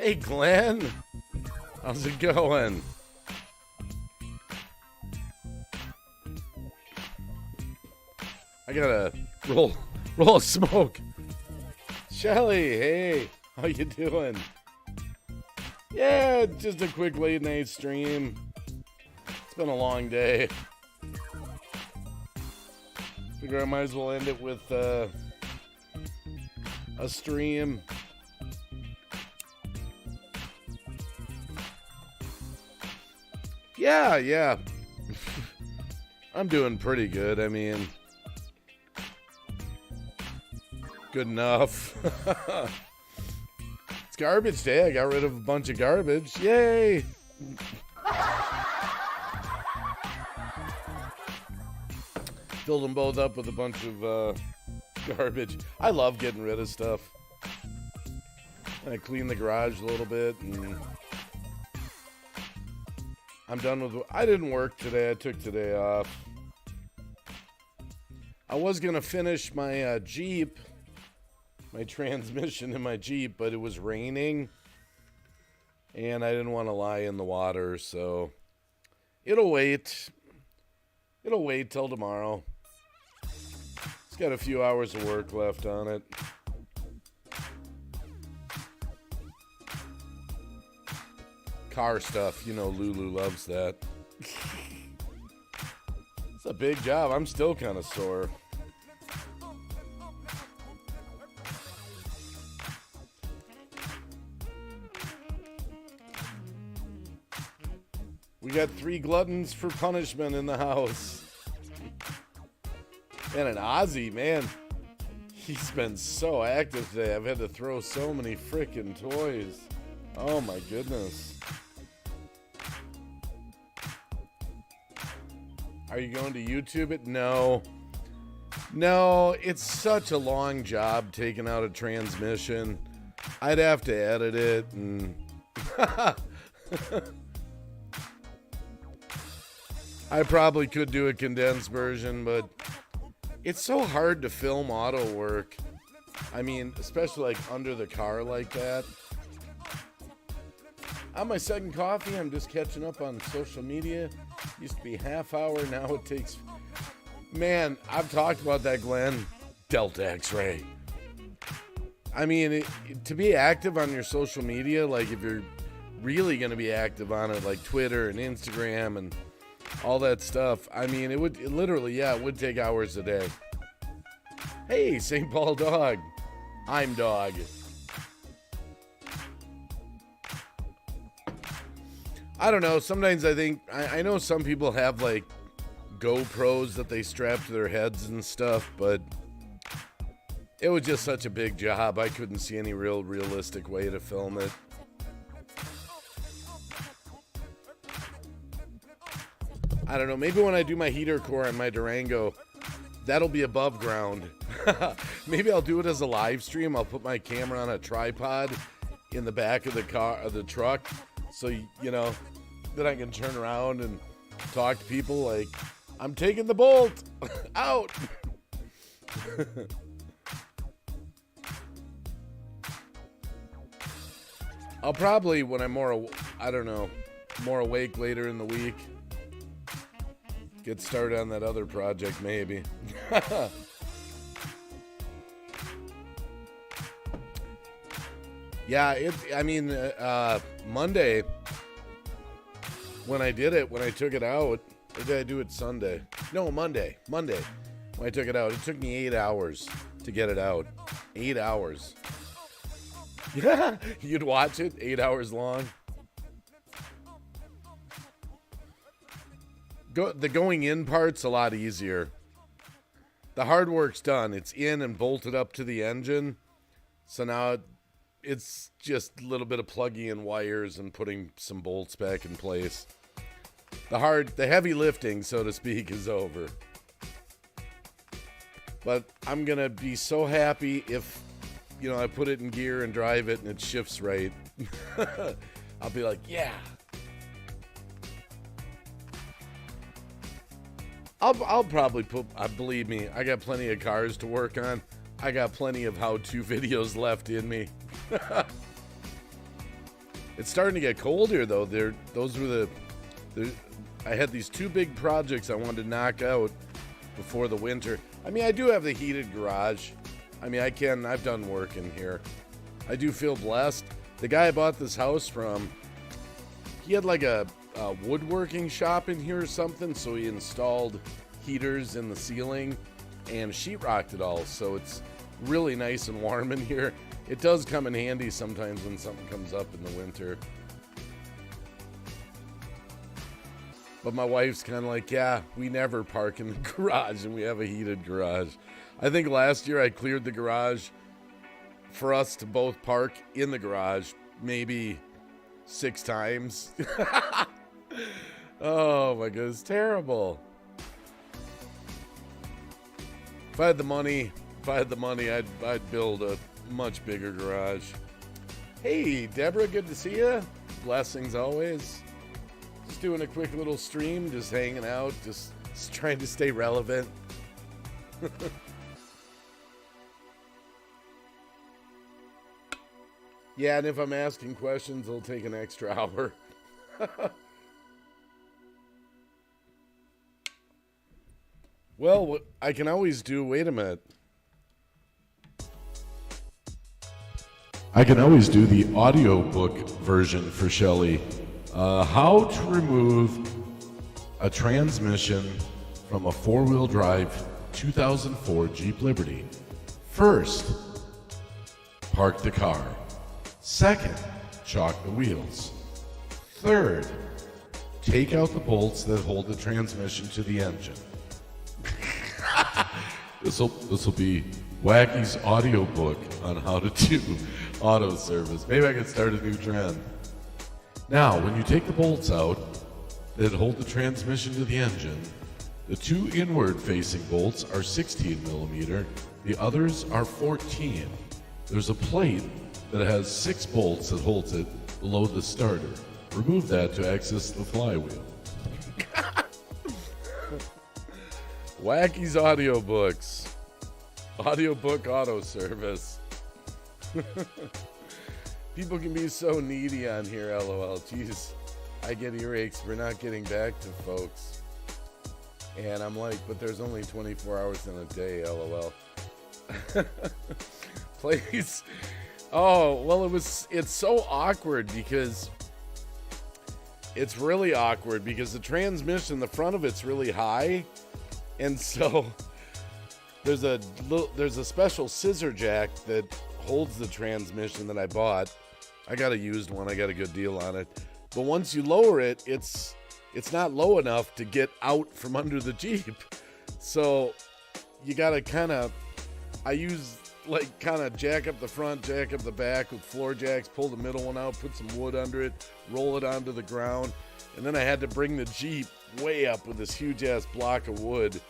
Hey, Glenn. How's it going? I gotta roll a smoke. Shelly, hey, how you doing? Yeah, just a quick late night stream. It's been a long day. Figure I might as well end it with a stream. Yeah. I'm doing pretty good. I mean, good enough. It's garbage day. I got rid of a bunch of garbage. Yay! Filled them both up with a bunch of garbage. I love getting rid of stuff. I clean the garage a little bit, and I'm done with. I didn't work today. I took today off. I was gonna finish my Jeep, my transmission in my Jeep, but it was raining, and I didn't want to lie in the water, so it'll wait. It'll wait till tomorrow. It's got a few hours of work left on it. Car stuff, you know, Lulu loves that. It's a big job. I'm still kind of sore. We got 3 gluttons for punishment in the house. And an Aussie, man. He's been so active today. I've had to throw so many frickin' toys. Oh my goodness. Are you going to YouTube it? No. No, it's such a long job taking out a transmission. I'd have to edit it and... I probably could do a condensed version, but it's so hard to film auto work. I mean, especially like under the car like that. On my second coffee, I'm just catching up on social media. Used to be half hour, now it takes... Man, I've talked about that, Glenn. Delta X-ray. I mean, to be active on your social media, like if you're really going to be active on it, like Twitter and Instagram and all that stuff, I mean, it would literally, yeah, it would take hours a day. Hey, St. Paul Dog. I'm Dog. I don't know. Sometimes I think, I know some people have like GoPros that they strap to their heads and stuff, but it was just such a big job. I couldn't see any realistic way to film it. I don't know. Maybe when I do my heater core on my Durango, that'll be above ground. Maybe I'll do it as a live stream. I'll put my camera on a tripod in the back of the car, of the truck, so you know, then I can turn around and talk to people like, I'm taking the bolt out. I'll probably, when I'm more, I don't know, more awake later in the week, get started on that other project maybe. Yeah, I mean, Monday, when I did it, when I took it out, or did I do it Sunday? No, Monday. When I took it out, it took me 8 hours to get it out. 8 hours. Yeah, you'd watch it, 8 hours long. The going in part's a lot easier. The hard work's done. It's in and bolted up to the engine. So now it's just a little bit of plugging in wires and putting some bolts back in place. The heavy lifting, so to speak, is over. But I'm going to be so happy if, you know, I put it in gear and drive it and it shifts right. I'll be like, yeah. I'll probably put, believe me, I got plenty of cars to work on. I got plenty of how-to videos left in me. It's starting to get cold here, though. Those were I had these 2 big projects I wanted to knock out before the winter. I mean, I do have the heated garage. I mean, I've done work in here. I do feel blessed. The guy I bought this house from, he had like a woodworking shop in here or something, so he installed heaters in the ceiling and sheetrocked it all, so it's really nice and warm in here. It does come in handy sometimes when something comes up in the winter. But my wife's kind of like, yeah, we never park in the garage, and we have a heated garage. I think last year I cleared the garage for us to both park in the garage maybe 6 times. Oh my goodness, terrible. If I had the money, I'd build a much bigger garage. Hey, Deborah, good to see you. Blessings always. Just doing a quick little stream, just hanging out, just trying to stay relevant. Yeah, and if I'm asking questions, it'll take an extra hour. Well, what I can always do, wait a minute. I can always do the audiobook version for Shelly. How to remove a transmission from a 4-wheel drive 2004 Jeep Liberty. First, park the car. Second, chalk the wheels. Third, take out the bolts that hold the transmission to the engine. This'll be Wacky's audiobook on how to do auto service. Maybe I could start a new trend. Now, when you take the bolts out that hold the transmission to the engine, the 2 inward-facing bolts are 16 millimeter. The others are 14. There's a plate that has 6 bolts that holds it below the starter. Remove that to access the flywheel. Wacky's audiobooks. Audiobook auto service. People can be so needy on here, LOL. Jeez, I get earaches for not getting back to folks. And I'm like, but there's only 24 hours in a day, LOL. Please. Oh, well, it's so awkward because it's really awkward because the transmission, the front of it's really high. And so there's a special scissor jack that holds the transmission that I bought. I got a used one. I got a good deal on it. But once you lower it, it's not low enough to get out from under the Jeep. So you got to I use jack up the front, jack up the back with floor jacks, pull the middle one out, put some wood under it, roll it onto the ground. And then I had to bring the Jeep way up with this huge ass block of wood.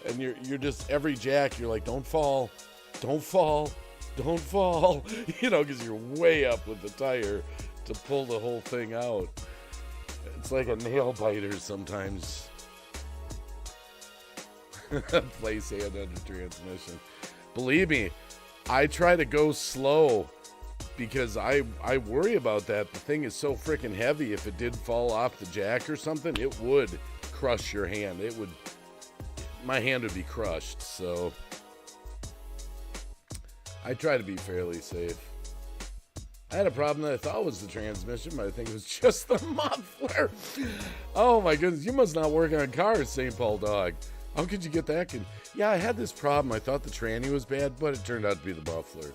And you're just, every jack, you're like, don't fall, don't fall, don't fall, because you're way up with the tire to pull the whole thing out. It's like a nail biter sometimes. Place hand under transmission. Believe me, I try to go slow because I worry about that. The thing is so freaking heavy. If it did fall off the jack or something, it would crush your hand. My hand would be crushed. So I try to be fairly safe. I had a problem that I thought was the transmission, but I think it was just the muffler. Oh my goodness, you must not work on cars, St. Paul Dog. How could you get that? Yeah, I had this problem. I thought the tranny was bad, but it turned out to be the muffler.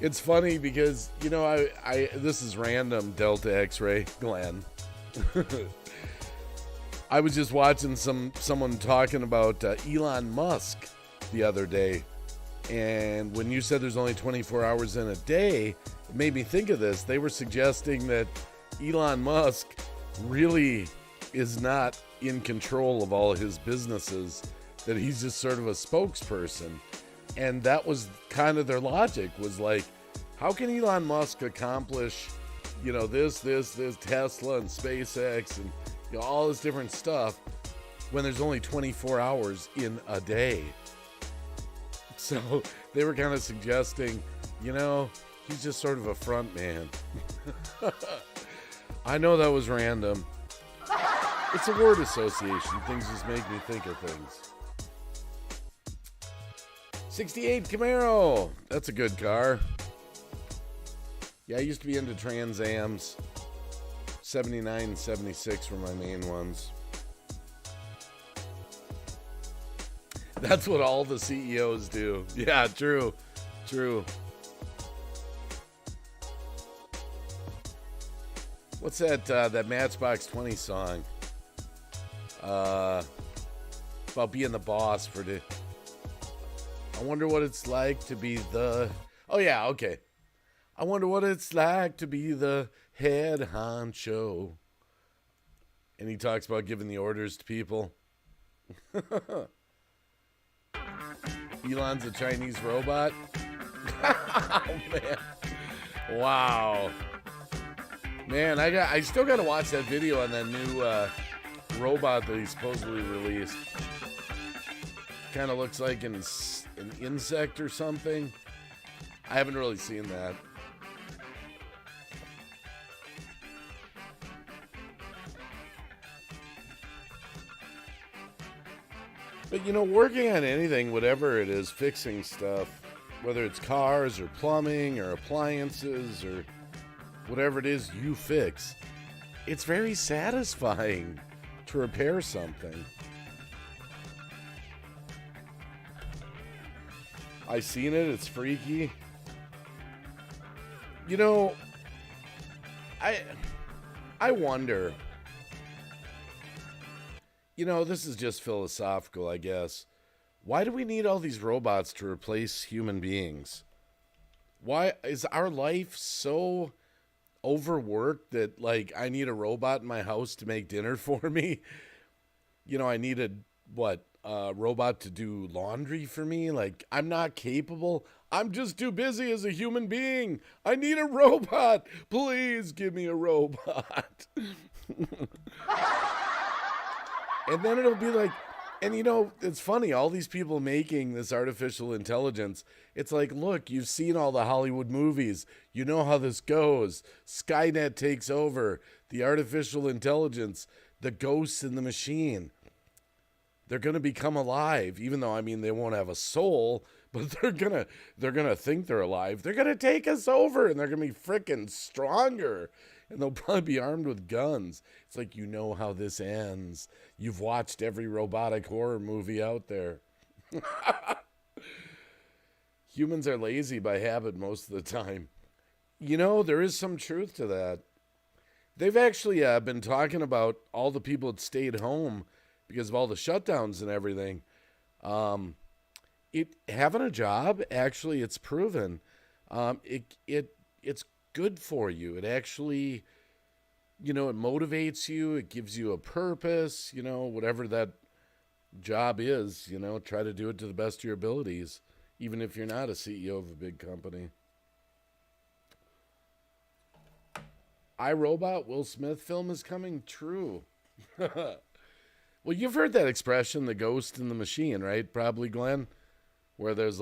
It's funny because, I this is random, Delta X-Ray, Glenn. I was just watching someone talking about Elon Musk the other day. And when you said there's only 24 hours in a day, it made me think of this. They were suggesting that Elon Musk really is not in control of all his businesses, that he's just sort of a spokesperson. And that was kind of their logic, was like, how can Elon Musk accomplish, this Tesla and SpaceX and all this different stuff, when there's only 24 hours in a day. So they were kind of suggesting, he's just sort of a front man. I know that was random. It's a word association. Things just make me think of things. 68 Camaro. That's a good car. Yeah, I used to be into Trans Ams. 79 and 76 were my main ones. That's what all the CEOs do. Yeah, true. What's that Matchbox 20 song? About being the boss for the... I wonder what it's like to be the... Oh, yeah, okay. I wonder what it's like to be the head honcho. And he talks about giving the orders to people. Elon's a Chinese robot. Oh, man. Wow. Man, I still got to watch that video on that new robot that he supposedly released. Kind of looks like an insect or something. I haven't really seen that. But working on anything, whatever it is, fixing stuff, whether it's cars or plumbing or appliances or whatever it is you fix, it's very satisfying to repair something. I seen it, it's freaky. I wonder, this is just philosophical, I guess. Why do we need all these robots to replace human beings? Why is our life so overworked that, I need a robot in my house to make dinner for me? I need a robot to do laundry for me? I'm not capable. I'm just too busy as a human being. I need a robot. Please give me a robot. And then it'll be it's funny, all these people making this artificial intelligence, it's look, you've seen all the Hollywood movies. You know how this goes. Skynet takes over. The artificial intelligence, the ghosts in the machine. They're going to become alive, even though, they won't have a soul, but they're going to think they're alive. They're going to take us over, and they're going to be freaking stronger. And they'll probably be armed with guns. It's you know how this ends. You've watched every robotic horror movie out there. Humans are lazy by habit most of the time. There is some truth to that. They've actually been talking about all the people that stayed home because of all the shutdowns and everything. Having a job, actually, it's proven. It's good for you. It actually, it motivates you. It gives you a purpose, whatever that job is, try to do it to the best of your abilities, even if you're not a CEO of a big company. iRobot, Will Smith film is coming true. Well, you've heard that expression, the ghost in the machine, right? Probably, Glenn, where there's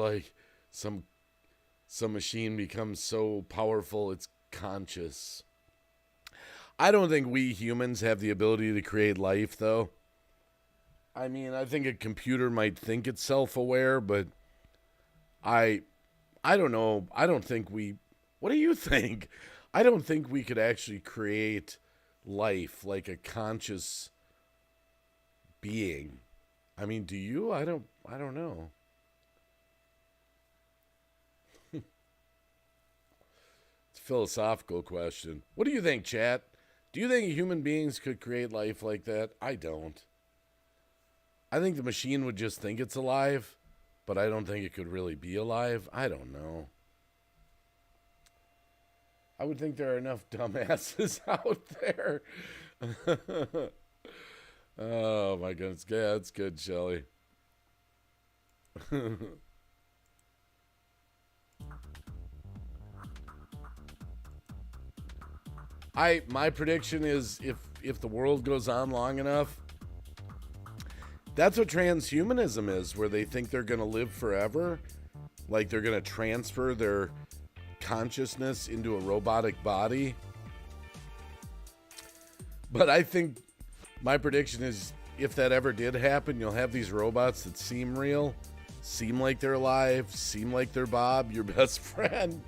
some machine becomes so powerful it's conscious. I don't think we humans have the ability to create life, though. I think a computer might think it's self-aware, but I don't know. I don't think we... What do you think? I don't think we could actually create life like a conscious being. Do you? I don't know. It's a philosophical question. What do you think, chat? Do you think human beings could create life like that? I don't. I think the machine would just think it's alive, but I don't think it could really be alive. I don't know. I would think there are enough dumbasses out there. Oh, my goodness. Yeah, that's good, Shelley. My prediction is if the world goes on long enough, That's what transhumanism is, where they think they're going to live forever. Like they're going to transfer their consciousness into a robotic body. But I think my prediction is if that ever did happen, you'll have these robots that seem real, seem like they're alive, seem like they're Bob, your best friend,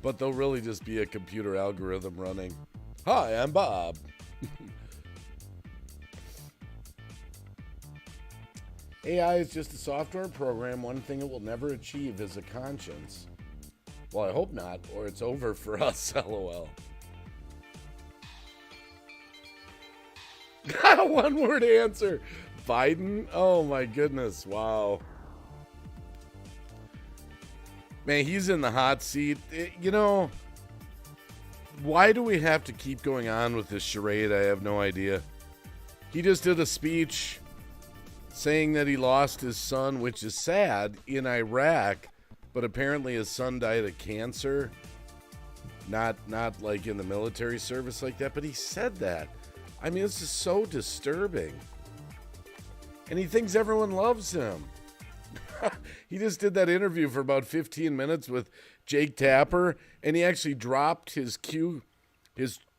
but they'll really just be a computer algorithm running. Hi, I'm Bob. AI is just a software program. One thing it will never achieve is a conscience. Well, I hope not, or it's over for us, LOL. One word answer. Biden? Oh my goodness, wow. Man, he's in the hot seat. Why do we have to keep going on with this charade? I have no idea. He just did a speech saying that he lost his son, which is sad, in Iraq, but apparently his son died of cancer. Not like in the military service like that, but he said that. I mean, this is so disturbing. And he thinks everyone loves him. He just did that interview for about 15 minutes with Jake Tapper, and he actually dropped his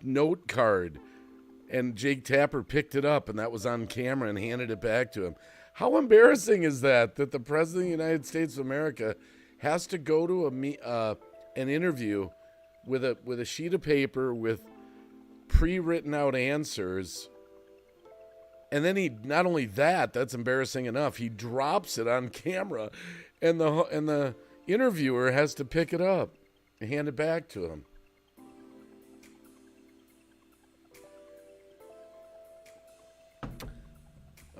note card, and Jake Tapper picked it up, and that was on camera, and handed it back to him. How embarrassing is that the President of the United States of America has to go to an interview with a sheet of paper with pre-written out answers, and then he, not only that's embarrassing enough, he drops it on camera, and the interviewer has to pick it up and hand it back to him.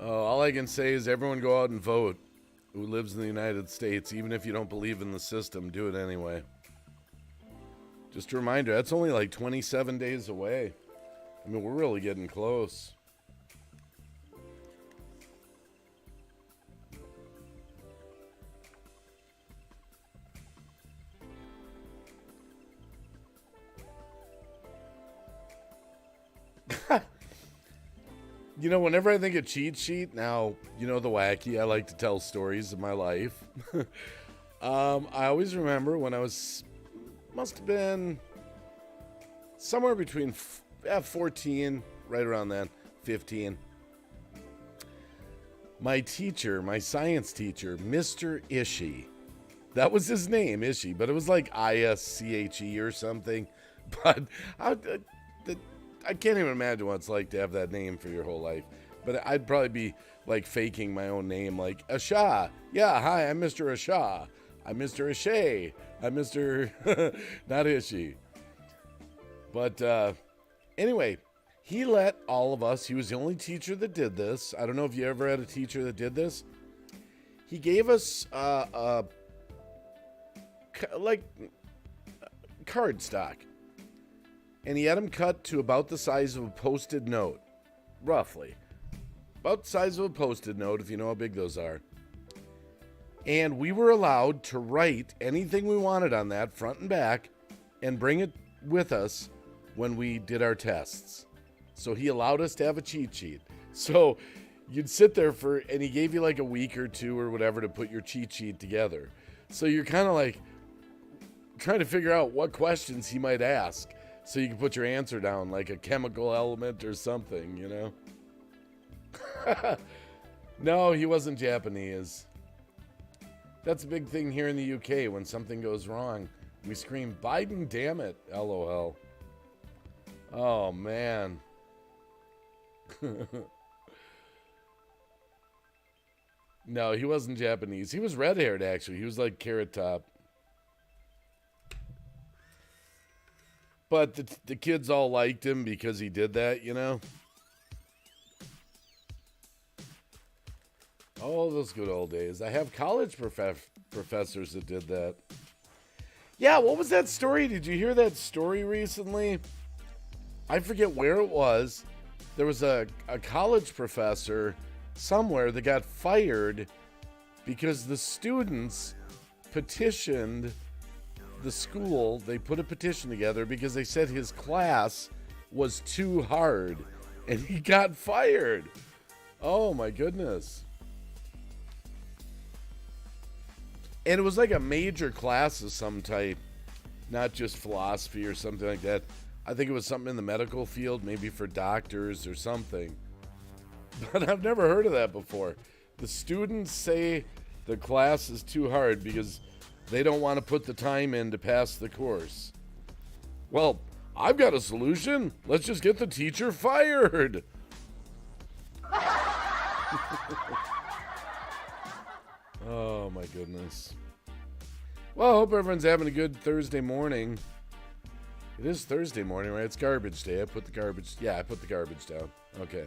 Oh, all I can say is everyone go out and vote who lives in the United States. Even if you don't believe in the system, do it anyway. Just a reminder, that's only like 27 days away. I mean, we're really getting close. Whenever I think of cheat sheet, now, the wacky, I like to tell stories of my life. I always remember when I must have been somewhere between 14, right around then, 15. My teacher, my science teacher, Mr. Ishii. That was his name, Ishii, but it was like I-S-C-H-E or something. But I can't even imagine what it's like to have that name for your whole life. But I'd probably be like faking my own name, like Asha. Yeah, hi, I'm Mr. Asha. I'm Mr. Ashay. I'm Mr. not Ishii. But anyway, he let all of us, he was the only teacher that did this. I don't know if you ever had a teacher that did this. He gave us like cardstock. And he had them cut to about the size of a Post-it note. Roughly. About the size of a Post-it note, if you know how big those are. And we were allowed to write anything we wanted on that, front and back, and bring it with us when we did our tests. So he allowed us to have a cheat sheet. So you'd sit there and he gave you like a week or two or whatever to put your cheat sheet together. So you're kind of like trying to figure out what questions he might ask. So you can put your answer down, like a chemical element or something, No, he wasn't Japanese. That's a big thing here in the UK. When something goes wrong, we scream, Biden, damn it, LOL. Oh, man. No, he wasn't Japanese. He was red-haired, actually. He was like Carrot Top. But the kids all liked him because he did that, Oh, those good old days. I have college professors that did that. Yeah, what was that story? Did you hear that story recently? I forget where it was. There was a college professor somewhere that got fired because the students petitioned the school. They put a petition together because they said his class was too hard, and he got fired. Oh my goodness. And it was like a major class of some type, not just philosophy or something like that. I think it was something in the medical field, maybe for doctors or something. But I've never heard of that before. The students say the class is too hard because they don't want to put the time in to pass the course. Well, I've got a solution. Let's just get the teacher fired. Oh, my goodness. Well, I hope everyone's having a good Thursday morning. It is Thursday morning, right? It's garbage day. I put the garbage down. Okay.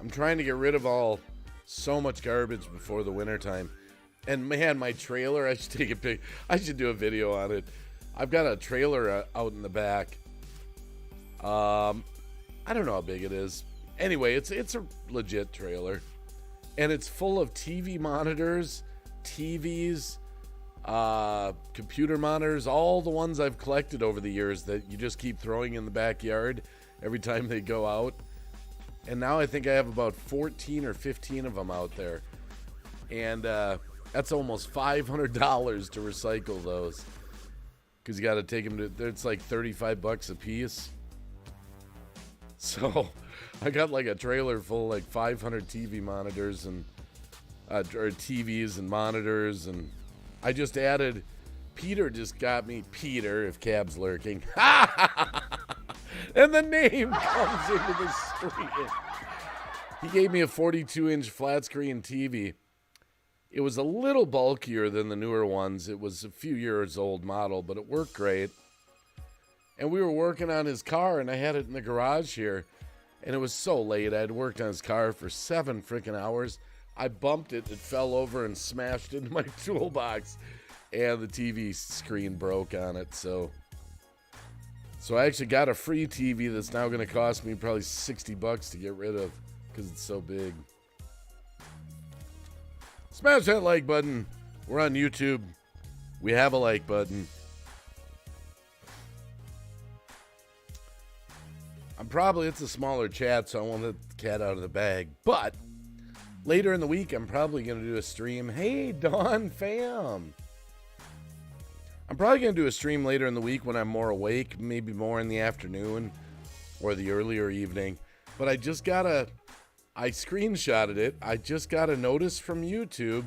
I'm trying to get rid of so much garbage before the wintertime. And man, my trailer, I should do a video on it. I've got a trailer out in the back. I don't know how big it is. Anyway, it's a legit trailer. And it's full of TV monitors, TVs, computer monitors, all the ones I've collected over the years that you just keep throwing in the backyard every time they go out. And now I think I have about 14 or 15 of them out there. And that's almost $500 to recycle those. Because you got to take them to, it's like $35 a piece. So I got like a trailer full of like 500 TV monitors and or TVs and monitors. And I just added, Peter just got me, Peter, if Cab's lurking. And the name comes into the screen. He gave me a 42-inch flat screen TV. It was a little bulkier than the newer ones. It was a few years old model, but it worked great. And we were working on his car, and I had it in the garage here. And it was so late. I had worked on his car for 7 freaking hours. I bumped it. It fell over and smashed into my toolbox. And the TV screen broke on it, So I actually got a free TV that's now going to cost me probably $60 to get rid of because it's so big. Smash that like button. We're on YouTube. We have a like button. It's a smaller chat, so I won't let the cat out of the bag. But later in the week, I'm probably going to do a stream. Hey, Dawn fam. I'm probably going to do a stream later in the week when I'm more awake, maybe more in the afternoon or the earlier evening. But I screenshotted it. I just got a notice from YouTube,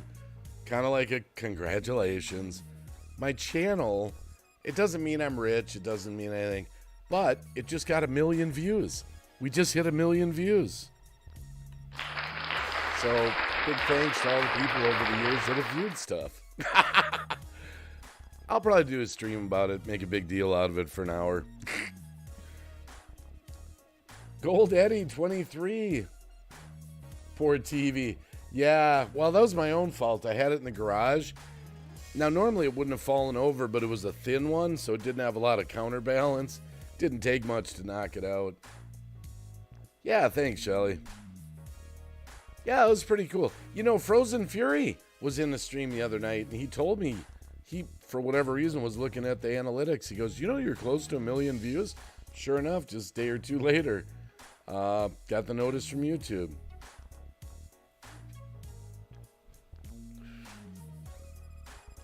kind of like a congratulations. My channel, it doesn't mean I'm rich. It doesn't mean anything. But it just got 1 million views. We just hit 1 million views. So big thanks to all the people over the years that have viewed stuff. I'll probably do a stream about it, make a big deal out of it for an hour. Gold Eddie 23. Poor TV. Yeah, well, that was my own fault. I had it in the garage. Now, normally it wouldn't have fallen over, but it was a thin one, so it didn't have a lot of counterbalance. Didn't take much to knock it out. Yeah, thanks, Shelly. Yeah, it was pretty cool. You know, Frozen Fury was in the stream the other night, and he told me he, for whatever reason, was looking at the analytics. He goes, you know, you're close to 1 million views? Sure enough, just a day or two later, got the notice from YouTube.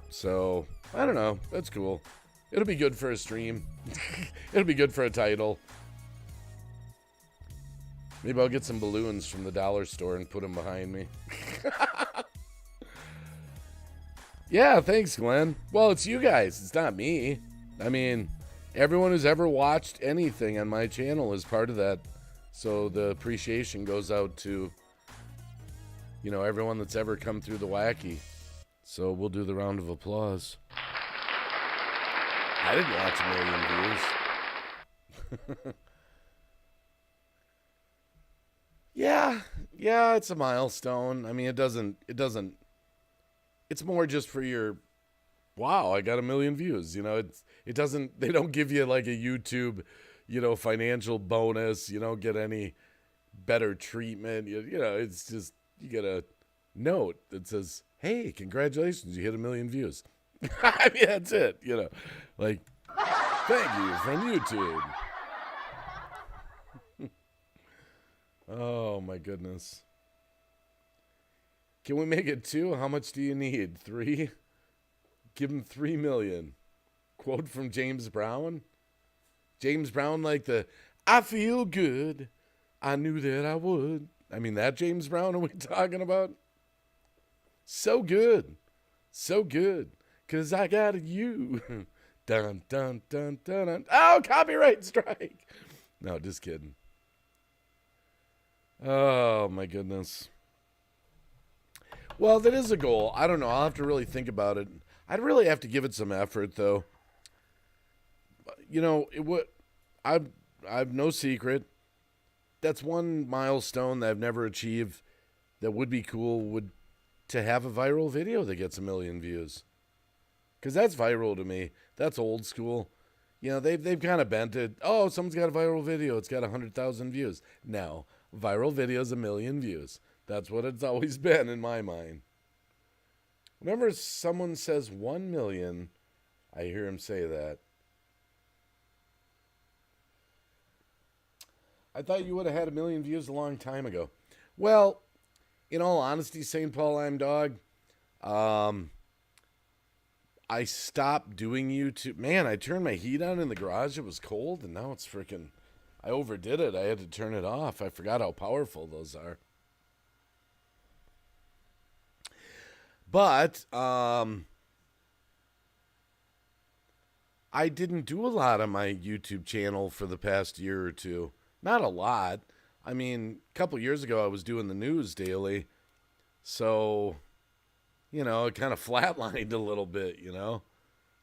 So, I don't know. That's cool. It'll be good for a stream. It'll be good for a title. Maybe I'll get some balloons from the dollar store and put them behind me. Yeah, thanks, Glenn. Well, it's you guys. It's not me. I mean, everyone who's ever watched anything on my channel is part of that. So the appreciation goes out to, you know, everyone that's ever come through the wacky. So we'll do the round of applause. I didn't watch 1 million views. Yeah, it's a milestone. I mean, it doesn't, it's more just for your, wow, I got 1 million views. You know, it doesn't, they don't give you like a YouTube, you know, financial bonus. You don't get any better treatment. You know, it's just, you get a note that says, hey, congratulations, you hit 1 million views. I mean, that's it, you know, like, thank you from YouTube. Oh my goodness. Can we make it 2? How much do you need? 3? Give him 3 million. Quote from James Brown. James Brown, like the I feel good. I knew that I would. I mean, that James Brown are we talking about? So good. So good. Cause I got you. Dun dun dun dun dun. Oh, copyright strike. No, just kidding. Oh my goodness. Well, that is a goal. I don't know. I'll have to really think about it. I'd really have to give it some effort, though. You know, it would. I've no secret. That's one milestone that I've never achieved. That would be cool. Would to have a viral video that gets 1,000,000 views. Because that's viral to me. That's old school. You know, they've kind of bent it. Oh, someone's got a viral video. It's got 100,000 views. No, viral video's 1,000,000 views. That's what it's always been in my mind. Whenever someone says 1,000,000, I hear him say that. I thought you would have had 1,000,000 views a long time ago. Well, in all honesty, St. Paul I'm Dog, I stopped doing YouTube. Man, I turned my heat on in the garage. It was cold, and now it's freaking... I overdid it. I had to turn it off. I forgot how powerful those are. But I didn't do a lot on my YouTube channel for the past year or two. Not a lot. I mean, a couple years ago, I was doing the news daily. So, you know, it kind of flatlined a little bit, you know.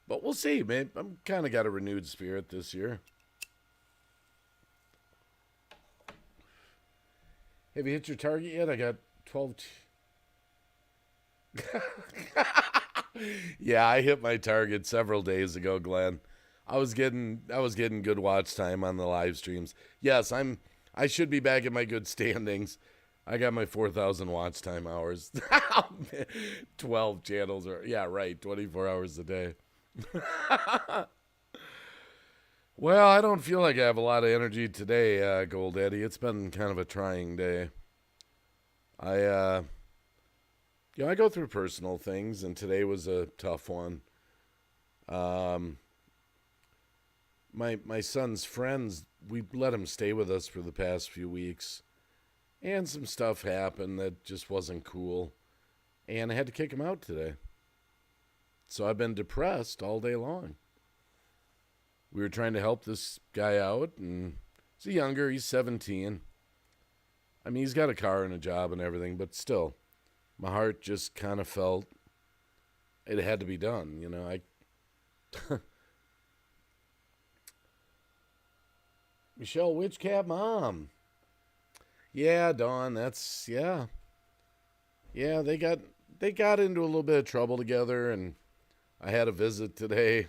But we'll see, man. I'm kind of got a renewed spirit this year. Have you hit your target yet? I got 12... Yeah, I hit my target several days ago, Glenn. I was getting good watch time on the live streams. Yes, I should be back at my good standings. I got my 4,000 watch time hours. 12 channels or yeah, right, 24 hours a day. Well, I don't feel like I have a lot of energy today, Gold Eddie. It's been kind of a trying day. I go through personal things, and today was a tough one. My son's friends, we let him stay with us for the past few weeks, and some stuff happened that just wasn't cool, and I had to kick him out today. So I've been depressed all day long. We were trying to help this guy out, and he's younger, he's 17. I mean, he's got a car and a job and everything, but still, my heart just kind of felt it had to be done, you know. Michelle Witchcap Mom. Yeah, Dawn, yeah. Yeah, they got into a little bit of trouble together, and I had a visit today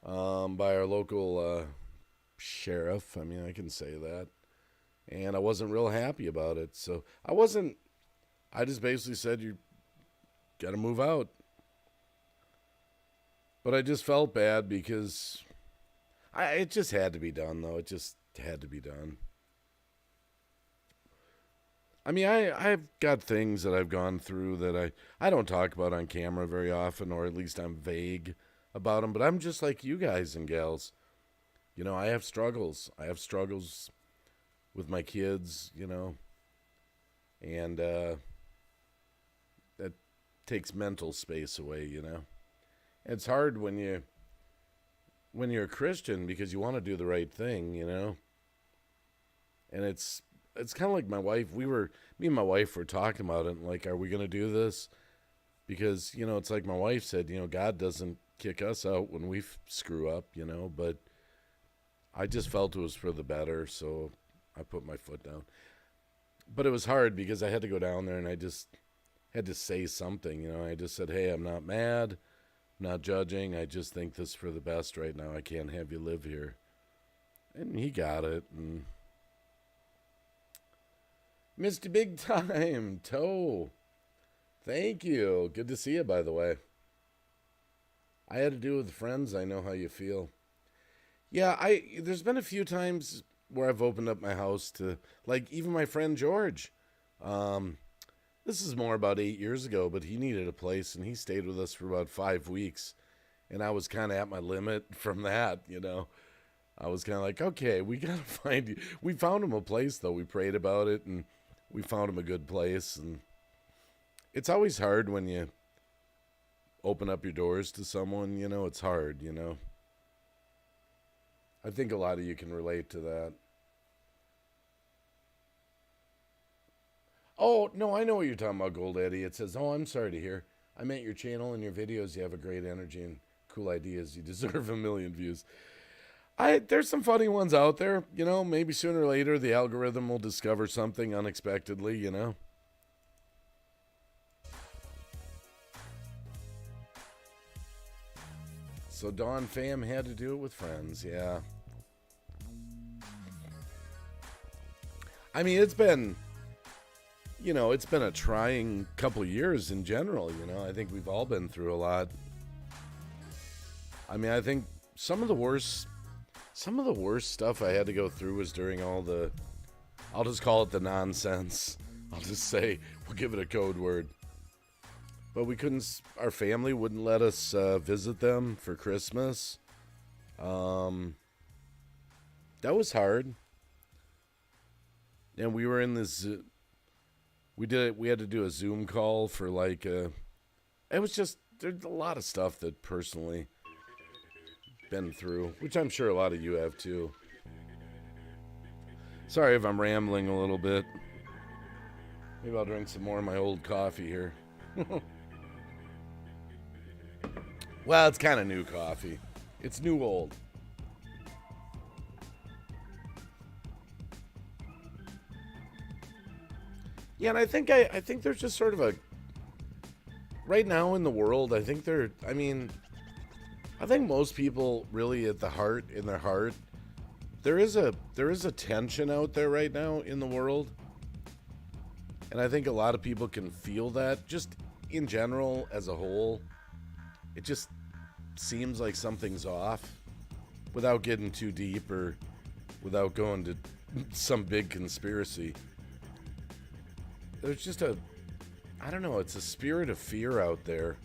by our local sheriff. I mean, I can say that. And I wasn't real happy about it. So I just basically said, you got to move out. But I just felt bad because it just had to be done, though. It just had to be done. I mean, I've got things that I've gone through that I don't talk about on camera very often, or at least I'm vague about them. But I'm just like you guys and gals. You know, I have struggles. I have struggles with my kids, you know. And that takes mental space away, you know. It's hard when you're a Christian because you want to do the right thing, you know. And it's kind of like my wife. Me and my wife were talking about it, and like, are we going to do this? Because, you know, it's like my wife said, you know, God doesn't kick us out when we screw up, you know, but I just felt it was for the better, so I put my foot down. But it was hard because I had to go down there and I just had to say something, you know. I just said, hey, I'm not mad, I'm not judging, I just think this is for the best right now. I can't have you live here. And he got it, and Mr. Big Time, Toe. Thank you. Good to see you, by the way. I had to do with friends. I know how you feel. Yeah, there's been a few times where I've opened up my house to, like, even my friend George. This is more about 8 years ago, but he needed a place, and he stayed with us for about 5 weeks. And I was kind of at my limit from that, you know. I was kind of like, okay, we got to find you. We found him a place, though. We prayed about it, and we found him a good place. And it's always hard when you open up your doors to someone, you know. It's hard, you know. I think a lot of you can relate to that. Oh, no, I know what you're talking about, Gold Eddie. It says, oh, I'm sorry to hear. I meant your channel and your videos. You have a great energy and cool ideas. You deserve 1 million views. There's some funny ones out there. You know, maybe sooner or later the algorithm will discover something unexpectedly, you know. So Dawn Fam had to do it with friends, yeah. I mean, it's been a trying couple years in general, you know. I think we've all been through a lot. I mean, I think some of the worst stuff I had to go through was during all the, I'll just call it the nonsense. I'll just say, we'll give it a code word. But our family wouldn't let us visit them for Christmas. That was hard. And we were in this, we had to do a Zoom call for like, it was just, there's a lot of stuff that personally been through, which I'm sure a lot of you have too. Sorry if I'm rambling a little bit. Maybe I'll drink some more of my old coffee here. Well, it's kind of new coffee. It's new old. Yeah, and I think there's just sort of a, right now in the world, I think most people really in their heart, there is a tension out there right now in the world. And I think a lot of people can feel that just in general as a whole. It just seems like something's off without getting too deep or without going to some big conspiracy. There's just I don't know, it's a spirit of fear out there,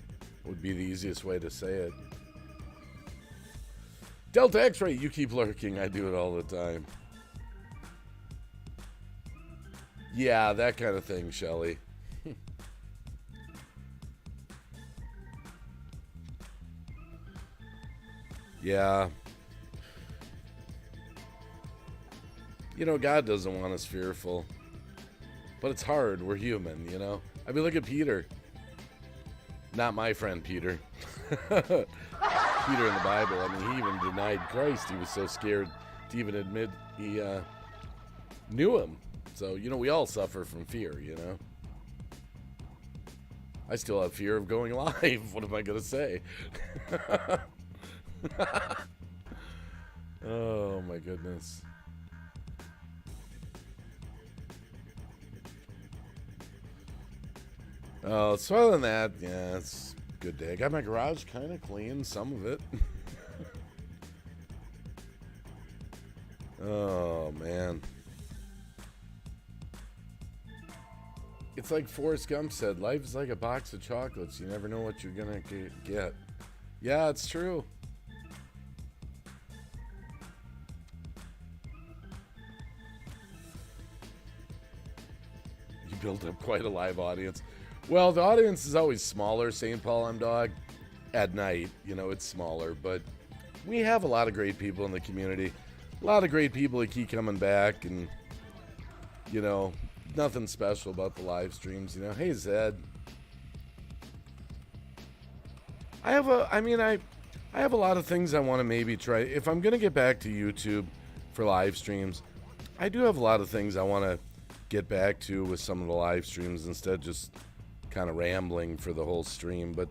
would be the easiest way to say it. Delta X-Ray, you keep lurking. I do it all the time. Yeah, that kind of thing, Shelly. Yeah. You know, God doesn't want us fearful. But it's hard. We're human, you know? I mean, look at Peter. Not my friend Peter. Peter in the Bible. I mean, he even denied Christ. He was so scared to even admit he knew him. So, you know, we all suffer from fear, you know? I still have fear of going live. What am I going to say? Oh, my goodness. Oh, so other than that, yeah, it's a good day. I got my garage kind of clean, some of it. Oh, man. It's like Forrest Gump said, life is like a box of chocolates. You never know what you're going to get. Yeah, it's true. You built up quite a live audience. Well, the audience is always smaller, St. Paul I'm Dog. At night, you know, it's smaller. But we have a lot of great people in the community. A lot of great people that keep coming back. And, you know, nothing special about the live streams, you know. Hey, Zed. I have a lot of things I want to maybe try. If I'm going to get back to YouTube for live streams, I do have a lot of things I want to get back to with some of the live streams instead of just kind of rambling for the whole stream. But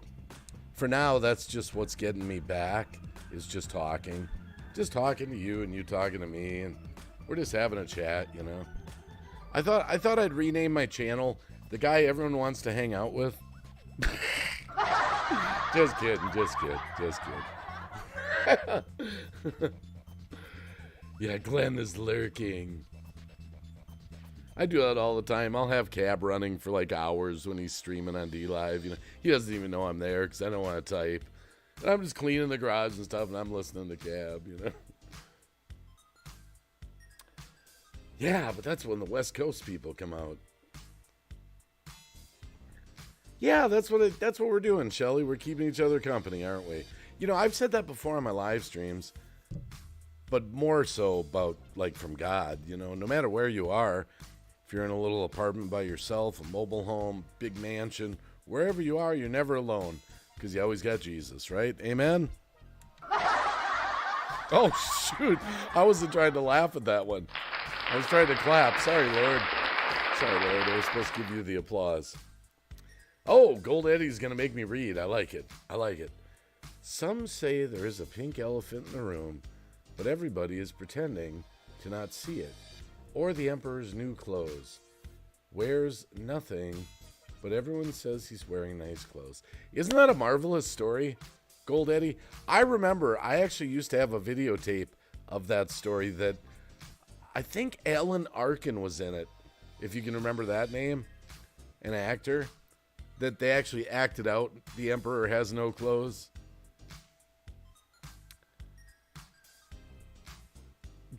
for now, that's just what's getting me back, is just talking to you and you talking to me, and we're just having a chat, you know. I thought I'd rename my channel The Guy Everyone Wants to Hang Out With. Just kidding. Yeah, Glenn is lurking. I do that all the time. I'll have cab running for like hours when he's streaming on D-Live. You know, he doesn't even know I'm there because I don't want to type. And I'm just cleaning the garage and stuff, and I'm listening to cab, you know. Yeah, but that's when the West Coast people come out. Yeah, that's what we're doing, Shelly. We're keeping each other company, aren't we? You know, I've said that before on my live streams, but more so about, like, from God. You know, no matter where you are, if you're in a little apartment by yourself, a mobile home, big mansion, wherever you are, you're never alone because you always got Jesus, right? Amen? Oh, shoot. I wasn't trying to laugh at that one. I was trying to clap. Sorry, Lord. Sorry, Lord. I was supposed to give you the applause. Oh, Gold Eddie's going to make me read. I like it. I like it. Some say there is a pink elephant in the room, but everybody is pretending to not see it. Or the Emperor's new clothes. Wears nothing, but everyone says he's wearing nice clothes. Isn't that a marvelous story, Gold Eddie? I remember I actually used to have a videotape of that story that I think Alan Arkin was in it, if you can remember that name, an actor, that they actually acted out The Emperor Has No Clothes.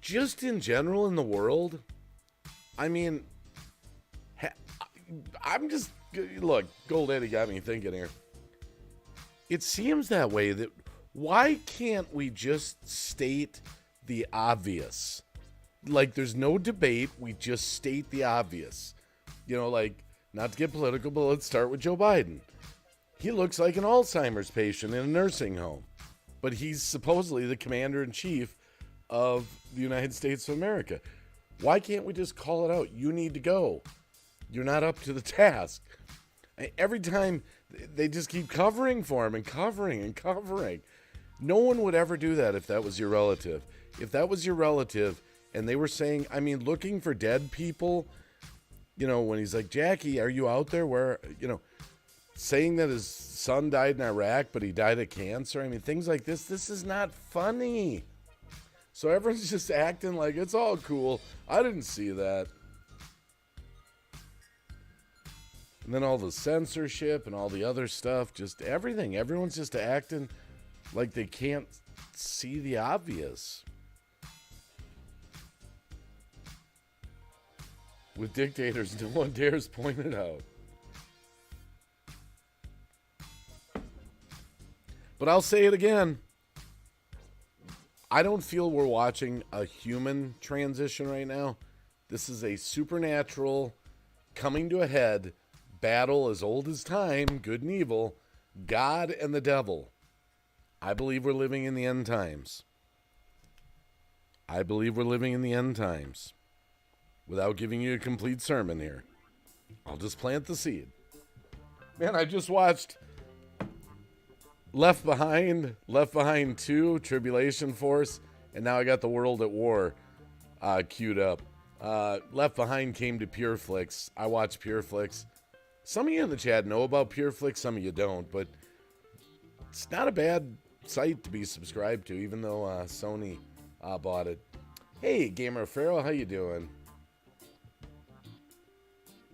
Just in general in the world, I mean, I'm just, look, Gold Eddie got me thinking here. It seems that way that why can't we just state the obvious? Like, there's no debate. We just state the obvious. You know, like, not to get political, but let's start with Joe Biden. He looks like an Alzheimer's patient in a nursing home, but he's supposedly the commander-in-chief of the United States of America. Why can't we just call it out? You need to go. You're not up to the task. Every time they just keep covering for him and covering and covering. No one would ever do that if that was your relative. If that was your relative and they were saying, I mean, looking for dead people, you know, when he's like, Jackie, are you out there? Where, you know, saying that his son died in Iraq, but he died of cancer. I mean, things like this. This is not funny. So everyone's just acting like it's all cool. I didn't see that. And then all the censorship and all the other stuff, just everything. Everyone's just acting like they can't see the obvious. With dictators, no one dares point it out. But I'll say it again. I don't feel we're watching a human transition right now. This is a supernatural, coming to a head, battle as old as time, good and evil, God and the devil. I believe we're living in the end times. I believe we're living in the end times. Without giving you a complete sermon here, I'll just plant the seed. Man, I just watched Left Behind 2, Tribulation Force, and now I got The World at War queued up. Left Behind came to PureFlix. I watch PureFlix. Some of you in the chat know about PureFlix, some of you don't, but it's not a bad site to be subscribed to, even though Sony bought it. Hey, Gamer Pharaoh, how you doing?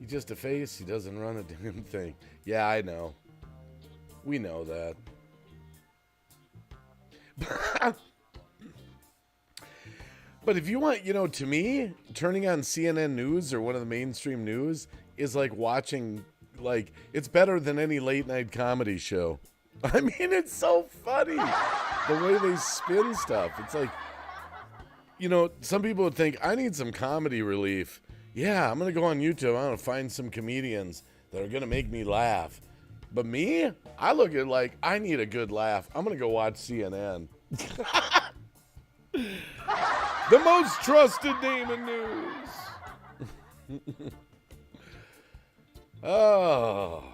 He's just a face. He doesn't run a damn thing. Yeah, I know. We know that. But if you want, you know, to me, turning on CNN News or one of the mainstream news is like watching, like, it's better than any late night comedy show. I mean, it's so funny. The way they spin stuff. It's like, you know, some people would think, I need some comedy relief. Yeah, I'm going to go on YouTube. I'm going to find some comedians that are going to make me laugh. But me, I look at it like, I need a good laugh. I'm going to go watch CNN. The most trusted name in news. Oh.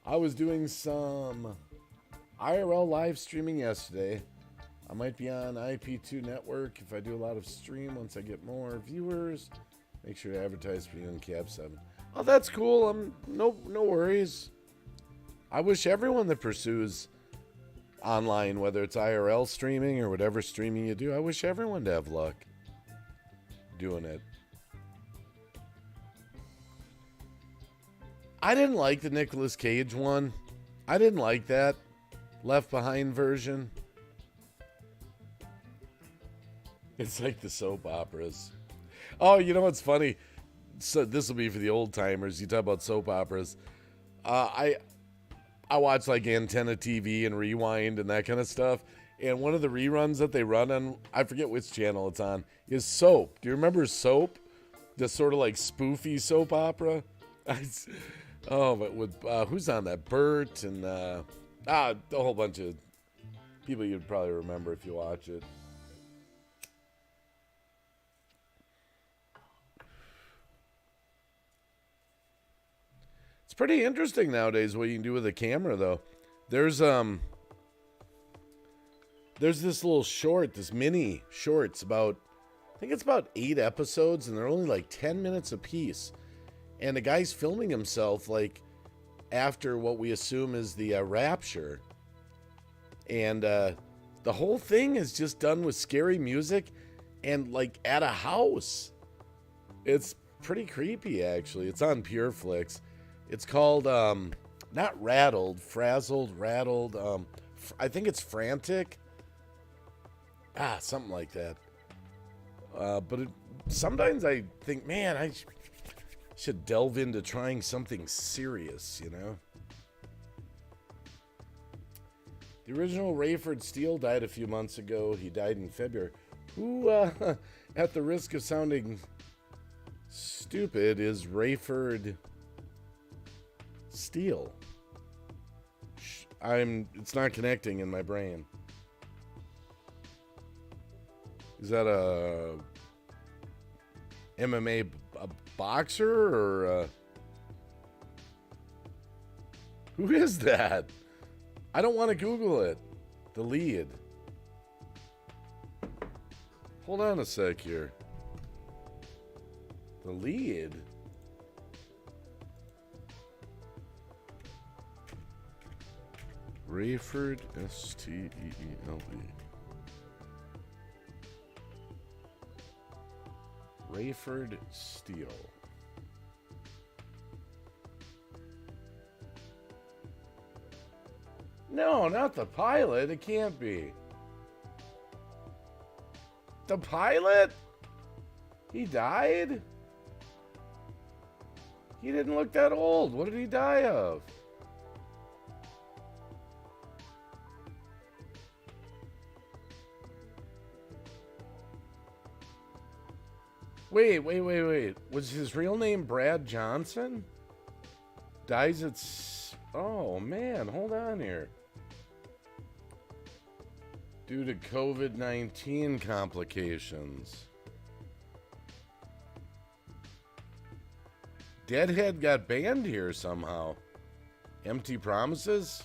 I was doing some IRL live streaming yesterday. I might be on IP2 network if I do a lot of stream once I get more viewers. Make sure to advertise for you in Cap 7. Oh, that's cool. No worries. I wish everyone that pursues online, whether it's IRL streaming or whatever streaming you do. I wish everyone to have luck doing it. I didn't like the Nicolas Cage one. I didn't like that Left Behind version. It's like the soap operas. Oh, you know what's funny? So this will be for the old timers. You talk about soap operas. I watch like Antenna TV and Rewind and that kind of stuff. And one of the reruns that they run on, I forget which channel it's on, is Soap. Do you remember Soap? The sort of like spoofy soap opera. Oh, but with who's on that? Bert and a whole bunch of people you'd probably remember if you watch it. It's pretty interesting nowadays what you can do with a camera, though. There's this little short, this mini shorts about, I think it's about 8 episodes, and they're only like 10 minutes a piece. And the guy's filming himself like after what we assume is the rapture. And the whole thing is just done with scary music and like at a house. It's pretty creepy, actually. It's on PureFlix. It's called, not Rattled, Frazzled, Rattled. I think it's Frantic. Something like that. But sometimes I think, man, I should delve into trying something serious, you know? The original Rayford Steele died a few months ago. He died in February. Who, at the risk of sounding stupid, is Rayford Steele? It's not connecting in my brain. Is that a MMA boxer or who is that? I don't want to Google it. The lead. Hold on a sec here. The lead. Rayford Steele. Rayford Steele. No, not the pilot. It can't be. The pilot? He died? He didn't look that old. What did he die of? Wait. Was his real name Brad Johnson? Dies at... Oh, man. Hold on here. Due to COVID-19 complications. Deadhead got banned here somehow. Empty Promises?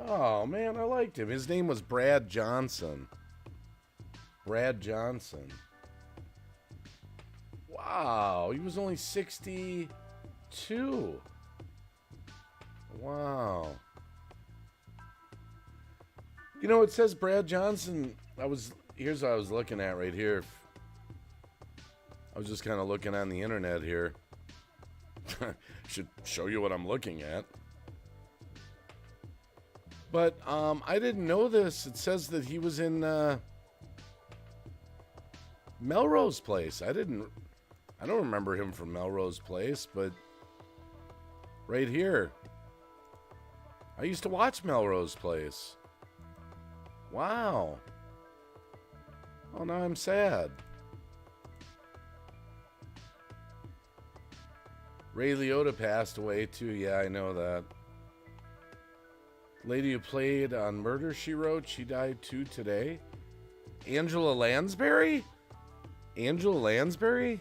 Oh, man, I liked him. His name was Brad Johnson. Brad Johnson. Wow, he was only 62. Wow. You know, it says Brad Johnson. Here's what I was looking at right here. I was just kind of looking on the internet here. Should show you what I'm looking at. But I didn't know this. It says that he was in Melrose Place. I don't remember him from Melrose Place, but right here. I used to watch Melrose Place. Wow. Oh, now I'm sad. Ray Liotta passed away too. Yeah, I know that. Lady who played on Murder, She Wrote, she died too today. Angela Lansbury? Angela Lansbury?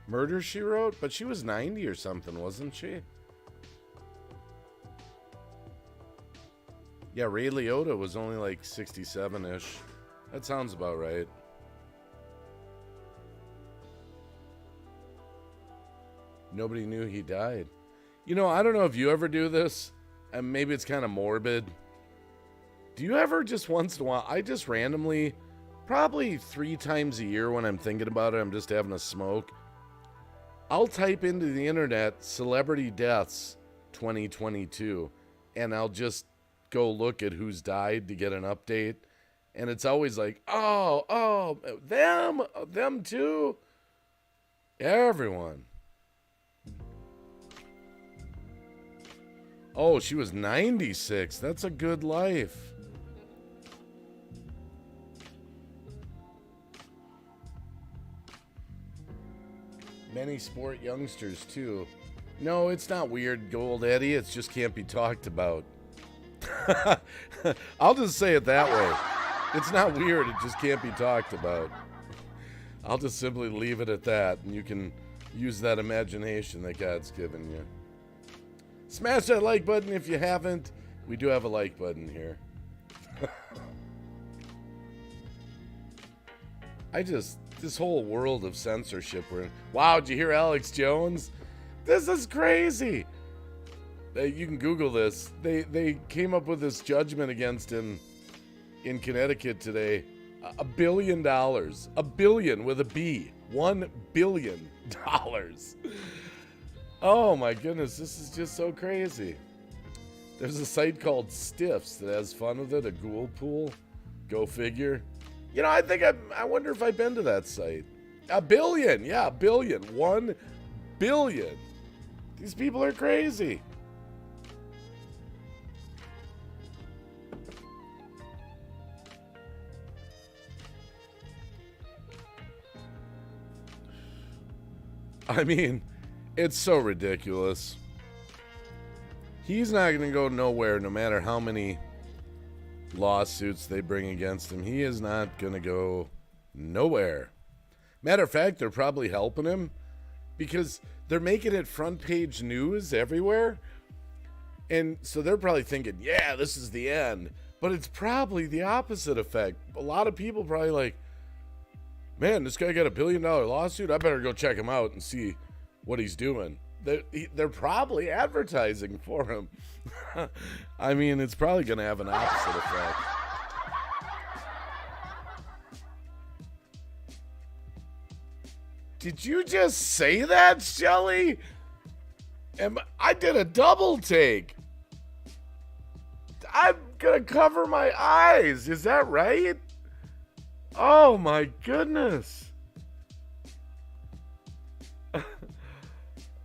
Murder, She Wrote? But she was 90 or something, wasn't she? Yeah, Ray Liotta was only like 67-ish. That sounds about right. Nobody knew he died. You know, I don't know if you ever do this, and maybe it's kind of morbid. Do you ever just once in a while, I just randomly, probably 3 times a year when I'm thinking about it, I'm just having a smoke, I'll type into the internet celebrity deaths 2022, and I'll just go look at who's died to get an update. And it's always like, oh, them too. Everyone. Oh, she was 96. That's a good life. Many sport youngsters, too. No, it's not weird, Gold Eddie. It just can't be talked about. I'll just say it that way. It's not weird. It just can't be talked about. I'll just simply leave it at that, and you can use that imagination that God's given you. Smash that like button if you haven't. We do have a like button here. This whole world of censorship we're in. Wow, did you hear Alex Jones? This is crazy. You can Google this. They came up with this judgment against him in Connecticut today. $1 billion. A billion with a B. $1 billion. Oh my goodness, this is just so crazy. There's a site called Stiffs that has fun with it, a ghoul pool. Go figure. You know, I wonder if I've been to that site. $1 billion, yeah, $1 billion. $1 billion. These people are crazy. I mean, it's so ridiculous. He's not going to go nowhere no matter how many lawsuits they bring against him. He is not going to go nowhere. Matter of fact, they're probably helping him because they're making it front page news everywhere. And so they're probably thinking, yeah, this is the end. But it's probably the opposite effect. A lot of people probably like, man, this guy got $1 billion lawsuit. I better go check him out and see what he's doing. They're probably advertising for him. I mean, it's probably going to have an opposite effect. Did you just say that, Shelly? I did a double take. I'm going to cover my eyes. Is that right? Oh my goodness.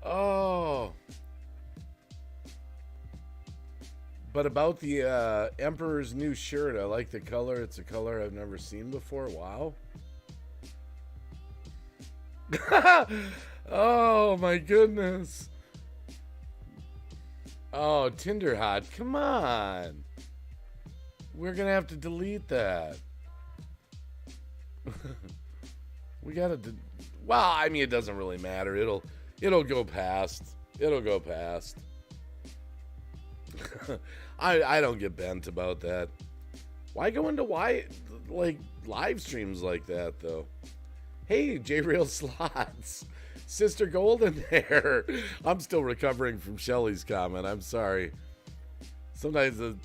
Oh. But about the Emperor's new shirt, I like the color. It's a color I've never seen before. Wow. Oh my goodness. Oh, Tinder Hot, come on. We're gonna have to delete that. We gotta well, I mean, it doesn't really matter. It'll go past. It'll go past. I don't get bent about that. Why go into like live streams like that though? Hey, J-Rail Slots. Sister Golden Hair. I'm still recovering from Shelly's comment. I'm sorry. Sometimes it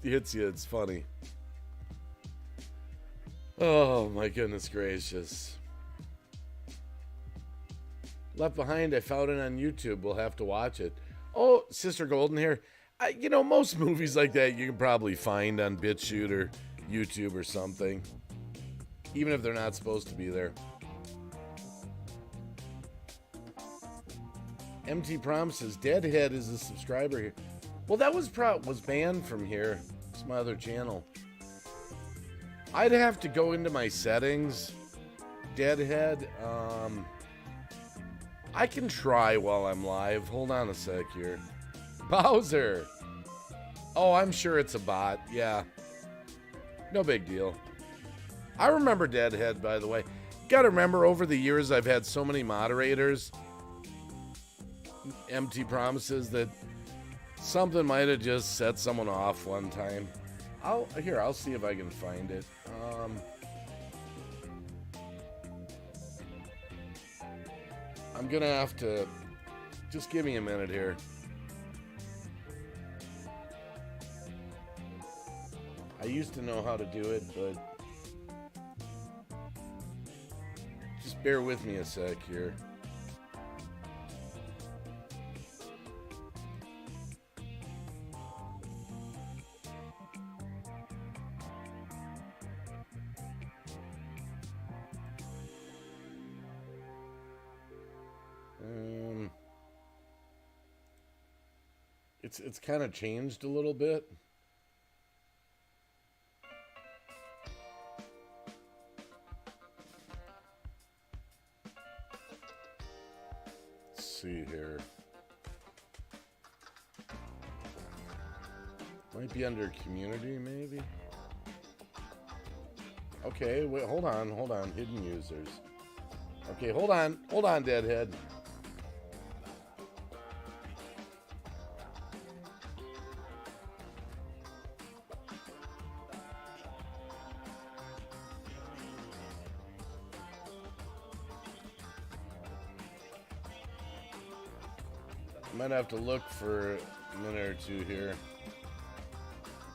hits you. It's funny. Oh, my goodness gracious. Left Behind, I found it on YouTube. We'll have to watch it. Oh, Sister Golden Hair. You know, most movies like that you can probably find on BitChute or YouTube or something. Even if they're not supposed to be there. MT Promises, Deadhead is a subscriber here. Well, that was banned from here. It's my other channel. I'd have to go into my settings. Deadhead. I can try while I'm live. Hold on a sec here. Bowser. Oh, I'm sure it's a bot. Yeah. No big deal. I remember Deadhead, by the way. Gotta remember, over the years, I've had so many moderators. MT Promises that something might have just set someone off one time. I'll see if I can find it. I'm gonna have to just give me a minute here. used to know how to do it, but just bear with me a sec here. It's kind of changed a little bit. Let's see here. Might be under community, maybe. Okay, wait, hold on, hidden users. Okay, hold on, Deadhead. Might have to look for a minute or two here.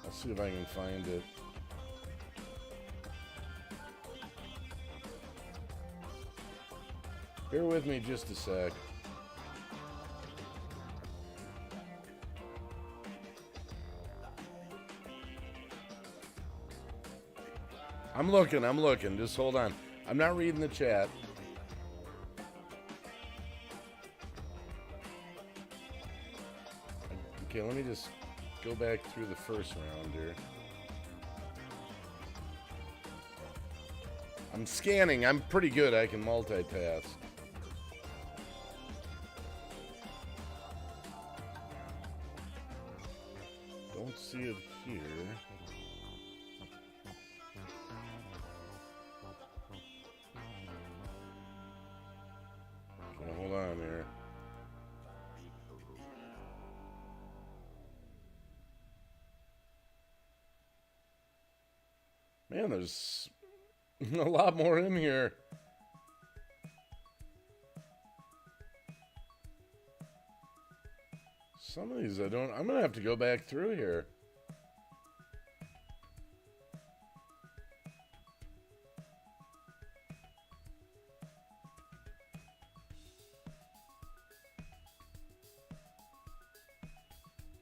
I'll see if I can find it. Bear with me just a sec. I'm looking. Just hold on. I'm not reading the chat. Okay, let me just go back through the first round here. I'm scanning. I'm pretty good. I can multitask. Don't see it here. Okay, hold on here. Man, there's a lot more in here. Some of these I'm gonna have to go back through here.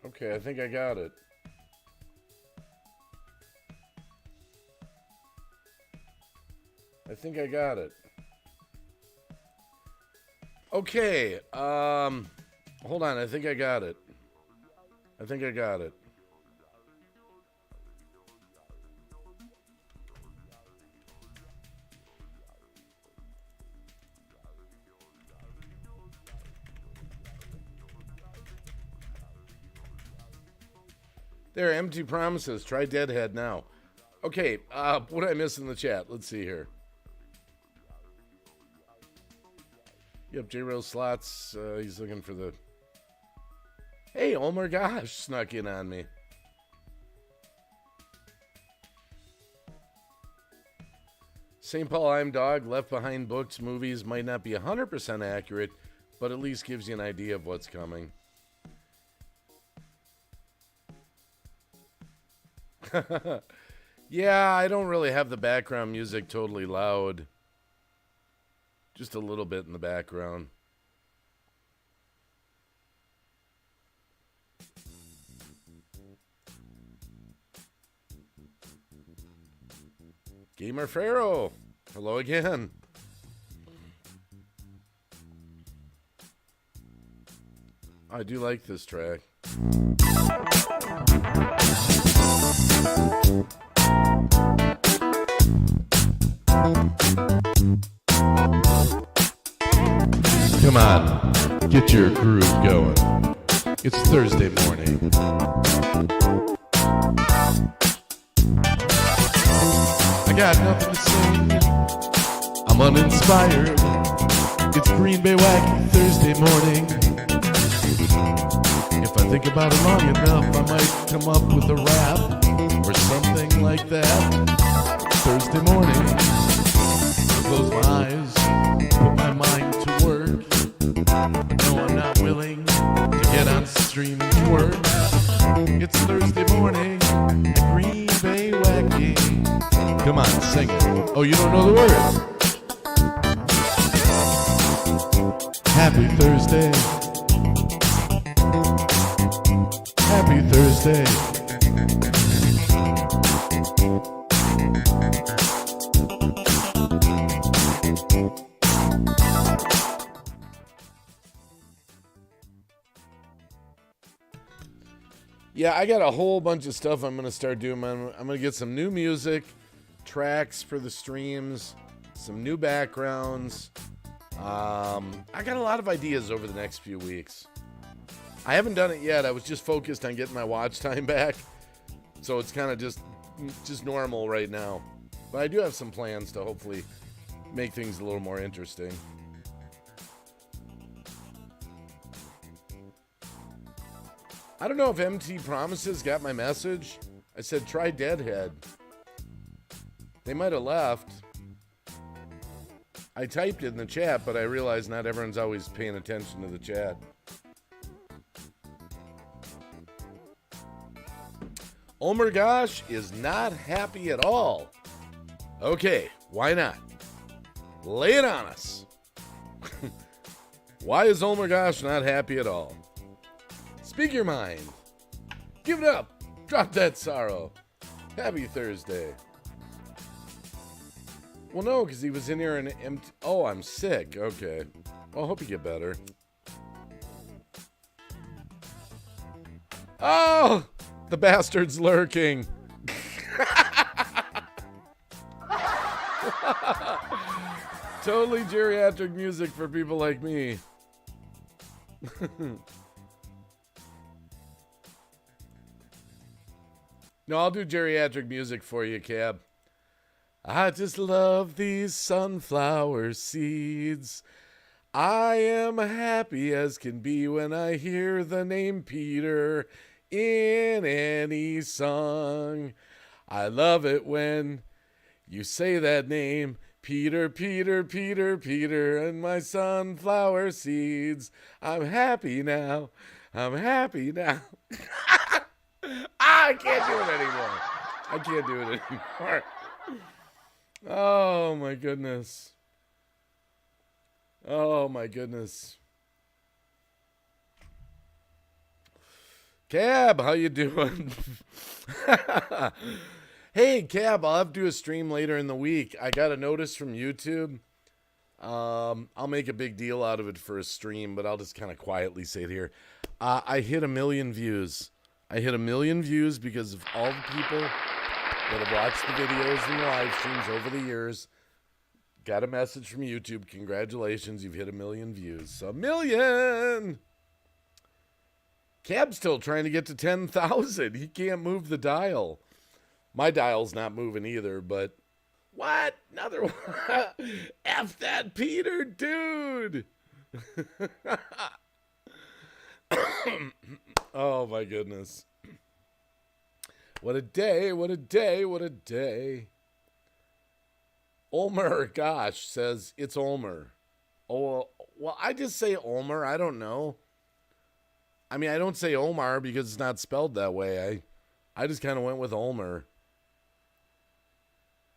Okay, I think I got it. I think I got it. Okay, hold on, I think I got it. There, empty promises. Try Deadhead now. Okay, what did I miss in the chat? Let's see here. Yep, J-Rail Slots, he's looking for the... Hey, oh my gosh, snuck in on me. St. Paul I'm Dog, Left Behind books, movies might not be 100% accurate, but at least gives you an idea of what's coming. Yeah, I don't really have the background music totally loud. Just a little bit in the background. Gamer Pharaoh, hello again. I do like this track. Come on, get your groove going. It's Thursday morning. I got nothing to say. I'm uninspired. It's Green Bay Wacky Thursday morning. If I think about it long enough, I might come up with a rap or something like that. Thursday morning. Close my eyes, put my mind to work. No, I'm not willing to get on stream and work. It's Thursday morning at Green Bay Wacky. Come on, sing it. Oh, you don't know the words? Happy Thursday. Happy Thursday. Yeah, I got a whole bunch of stuff I'm going to start doing. I'm going to get some new music, tracks for the streams, some new backgrounds. I got a lot of ideas over the next few weeks. I haven't done it yet. I was just focused on getting my watch time back. So it's kind of just normal right now. But I do have some plans to hopefully make things a little more interesting. I don't know if MT Promises got my message. I said, try Deadhead. They might have left. I typed it in the chat, but I realized not everyone's always paying attention to the chat. Omer Gosh is not happy at all. Okay, why not? Lay it on us. Why is Omer Gosh not happy at all? Speak your mind. Give it up. Drop that sorrow. Happy Thursday. Well, no, because he was in here and empty. Oh, I'm sick. Okay. Well, I hope you get better. Oh, the bastard's lurking. Totally geriatric music for people like me. No, I'll do geriatric music for you, Cab. I just love these sunflower seeds. I am happy as can be when I hear the name Peter in any song. I love it when you say that name, Peter, Peter, Peter, Peter, and my sunflower seeds. I'm happy now. I'm happy now. I can't do it anymore. I can't do it anymore. Oh, my goodness. Oh, my goodness. Cab, how you doing? Hey, Cab, I'll have to do a stream later in the week. I got a notice from YouTube. I'll make a big deal out of it for a stream, but I'll just kind of quietly say it here. I hit 1 million views. I hit 1 million views because of all the people that have watched the videos and the live streams over the years. Got a message from YouTube. Congratulations, you've hit 1 million views. 1 million! Cab's still trying to get to 10,000. He can't move the dial. My dial's not moving either, but... What? Another one? F that Peter, dude! Oh, my goodness. What a day, what a day, what a day. Omer, gosh, says it's Omer. Oh, well, I just say Omer. I don't know. I mean, I don't say Omar because it's not spelled that way. I just kind of went with Omer.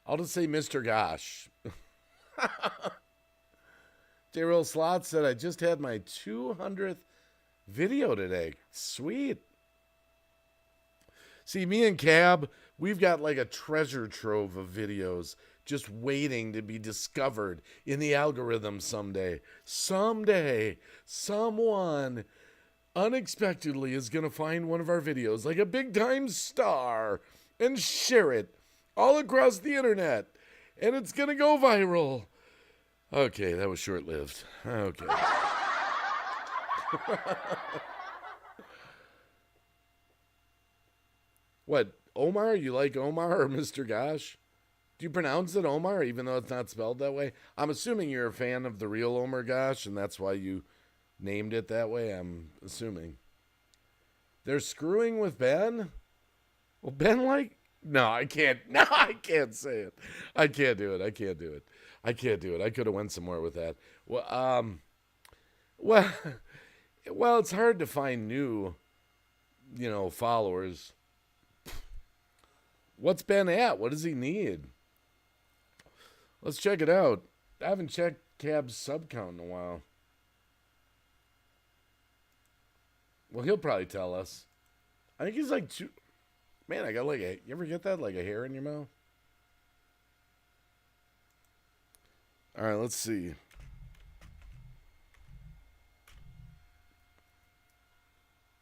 I'll just say Mr. Gosh. J-Roll Slot said, I just had my 200th video today. Sweet. See, me and Cab, we've got like a treasure trove of videos just waiting to be discovered in the algorithm someday. Someday, someone unexpectedly is going to find one of our videos like a big-time star and share it all across the internet. And it's going to go viral. Okay, that was short-lived. Okay. What, Omar? You like Omar or Mr. Gosh? Do you pronounce it Omar even though it's not spelled that way? I'm assuming you're a fan of the real Omer Gosh and that's why you named it that way, I'm assuming. They're screwing with Ben? Well, Ben like... No, I can't. No, I can't say it. I can't do it. I can't do it. I can't do it. I could have went somewhere with that. Well, it's hard to find new, followers. What's Ben at? What does he need? Let's check it out. I haven't checked Cab's sub count in a while. Well, he'll probably tell us. I think he's like two. Man, I got like a. You ever get that? Like a hair in your mouth? All right, let's see.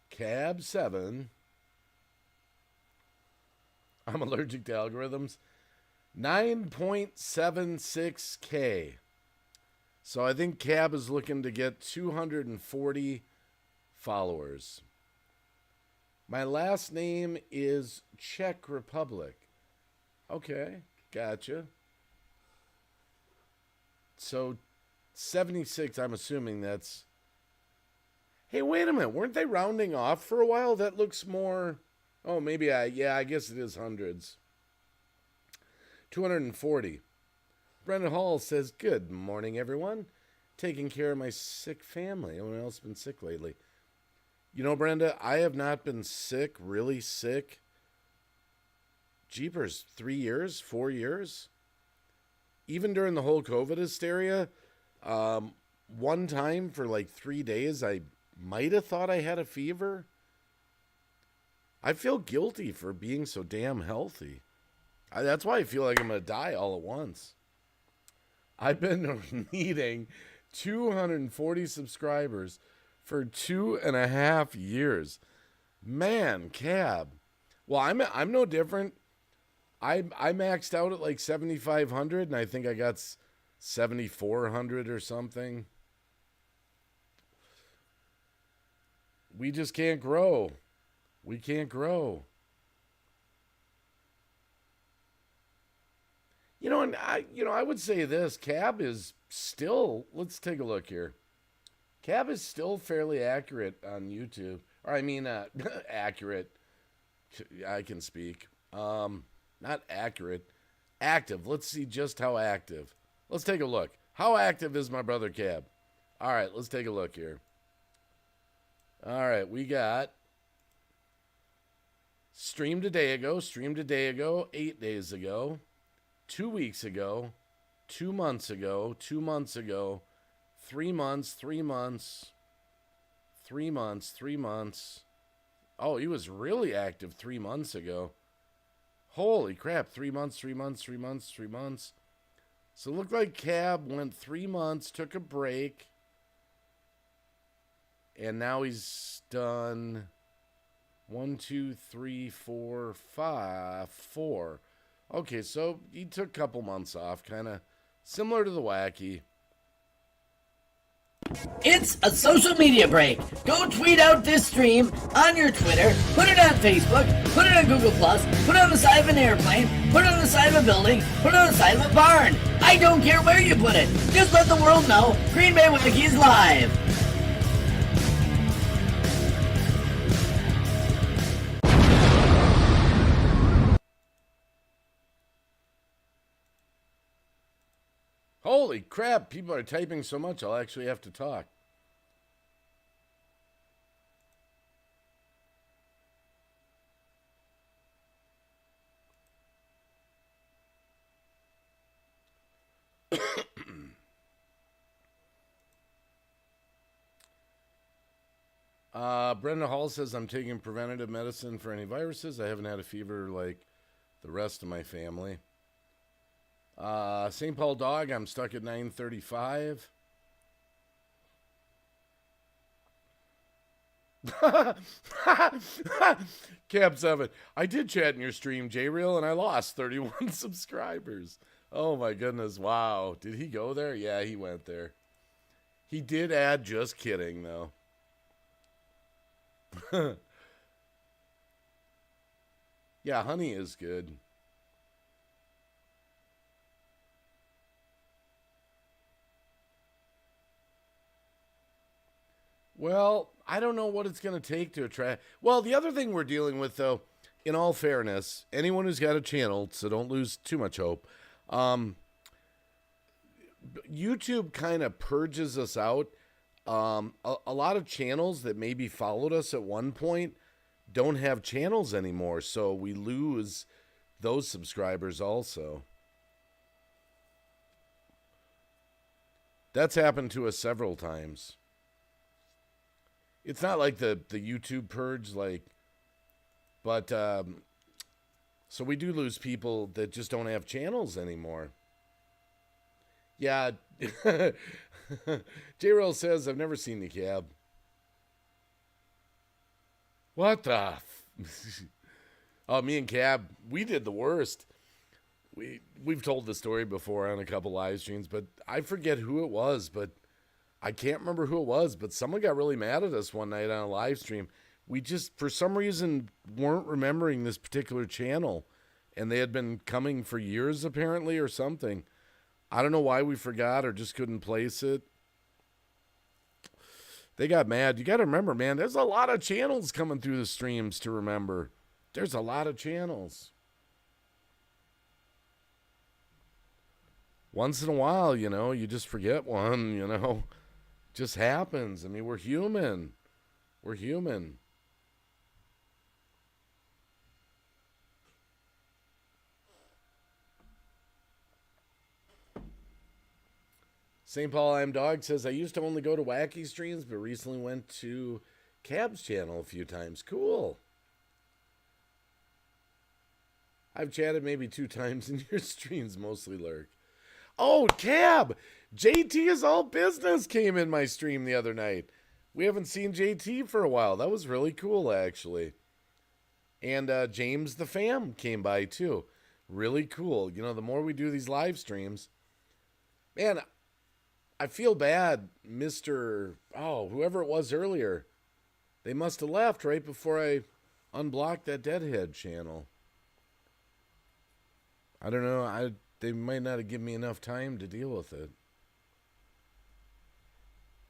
Cab 7. I'm allergic to algorithms. 9.76K. So I think Cab is looking to get 240 followers. My last name is Czech Republic. Okay, gotcha. So 76, I'm assuming that's... Hey, wait a minute. Weren't they rounding off for a while? That looks more... Oh, maybe I guess it is hundreds. 240. Brenda Hall says, good morning, everyone. Taking care of my sick family. Anyone else been sick lately? You know, Brenda, I have not been sick, really sick. Jeepers, 3 years, 4 years? Even during the whole COVID hysteria, one time for like 3 days, I might have thought I had a fever. I feel guilty for being so damn healthy. That's why I feel like I'm going to die all at once. I've been needing 240 subscribers for 2.5 years. Man, Cab. Well, I'm no different. I maxed out at like 7,500, and I think I got 7,400 or something. We just can't grow. We can't grow. You know, and I would say this. Cab is still, let's take a look here. Cab is still fairly accurate on YouTube. Or I mean, accurate. I can speak. Not accurate. Active. Let's see just how active. Let's take a look. How active is my brother Cab? All right, let's take a look here. All right, we got streamed a day ago, 8 days ago, 2 weeks ago, 2 months ago, 2 months ago, 3 months, 3 months, 3 months, 3 months. Oh, he was really active 3 months ago. Holy crap, 3 months, 3 months, 3 months, 3 months. So it looked like Cab went 3 months, took a break, and now he's done 1, 2, 3, 4, 5, 4. Okay, so he took a couple months off, kind of similar to the Wacky. It's a social media break. Go tweet out this stream on your Twitter, put it on Facebook, put it on Google+, put it on the side of an airplane, put it on the side of a building, put it on the side of a barn. I don't care where you put it. Just let the world know Green Bay Wacky is live. Holy crap, people are typing so much, I'll actually have to talk. Brenda Hall says, I'm taking preventative medicine for any viruses. I haven't had a fever like the rest of my family. St. Paul Dog, I'm stuck at 935. Cab 7. I did chat in your stream, J-Real, and I lost 31 subscribers. Oh my goodness, wow. Did he go there? Yeah, he went there. He did add just kidding, though. Yeah, honey is good. Well, I don't know what it's going to take to attract. Well, the other thing we're dealing with, though, in all fairness, anyone who's got a channel, so don't lose too much hope, YouTube kind of purges us out. A lot of channels that maybe followed us at one point don't have channels anymore, so we lose those subscribers also. That's happened to us several times. It's not like the YouTube purge, but so we do lose people that just don't have channels anymore. Yeah. J-Rail says, I've never seen the cab. What the? Oh, me and Cab, we did the worst. We've told the story before on a couple live streams, but I forget who it was, but I can't remember who it was, but someone got really mad at us one night on a live stream. We just, for some reason, weren't remembering this particular channel, and they had been coming for years, apparently, or something. I don't know why we forgot or just couldn't place it. They got mad. You got to remember, man, there's a lot of channels coming through the streams to remember. There's a lot of channels. Once in a while, you just forget one, Just happens. I mean, we're human. We're human. St. Paul I'm Dog says, I used to only go to Wacky streams, but recently went to Cab's channel a few times. Cool. I've chatted maybe 2 times in your streams, mostly lurk. Oh, Cab! JT is all business came in my stream the other night. We haven't seen JT for a while. That was really cool, actually. And James the Fam came by, too. Really cool. The more we do these live streams, man, I feel bad, whoever it was earlier. They must have left right before I unblocked that Deadhead channel. I don't know. They might not have given me enough time to deal with it.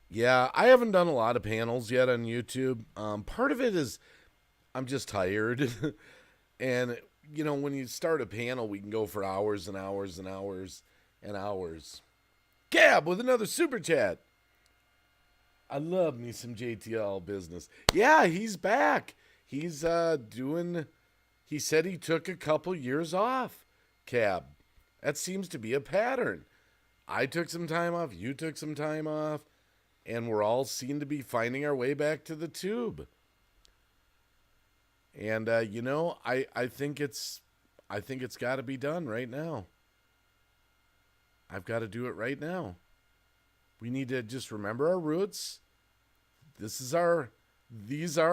Yeah, I haven't done a lot of panels yet on YouTube. Part of it is I'm just tired. And, when you start a panel, we can go for hours and hours and hours and hours. Gab with another super chat. I love me some JTL business. Yeah, he's back. He's he said he took a couple years off, Cab. That seems to be a pattern. I took some time off, you took some time off, and we're all seen to be finding our way back to the tube. And I think it's got to be done right now. I've got to do it right now. We need to just remember our roots. These are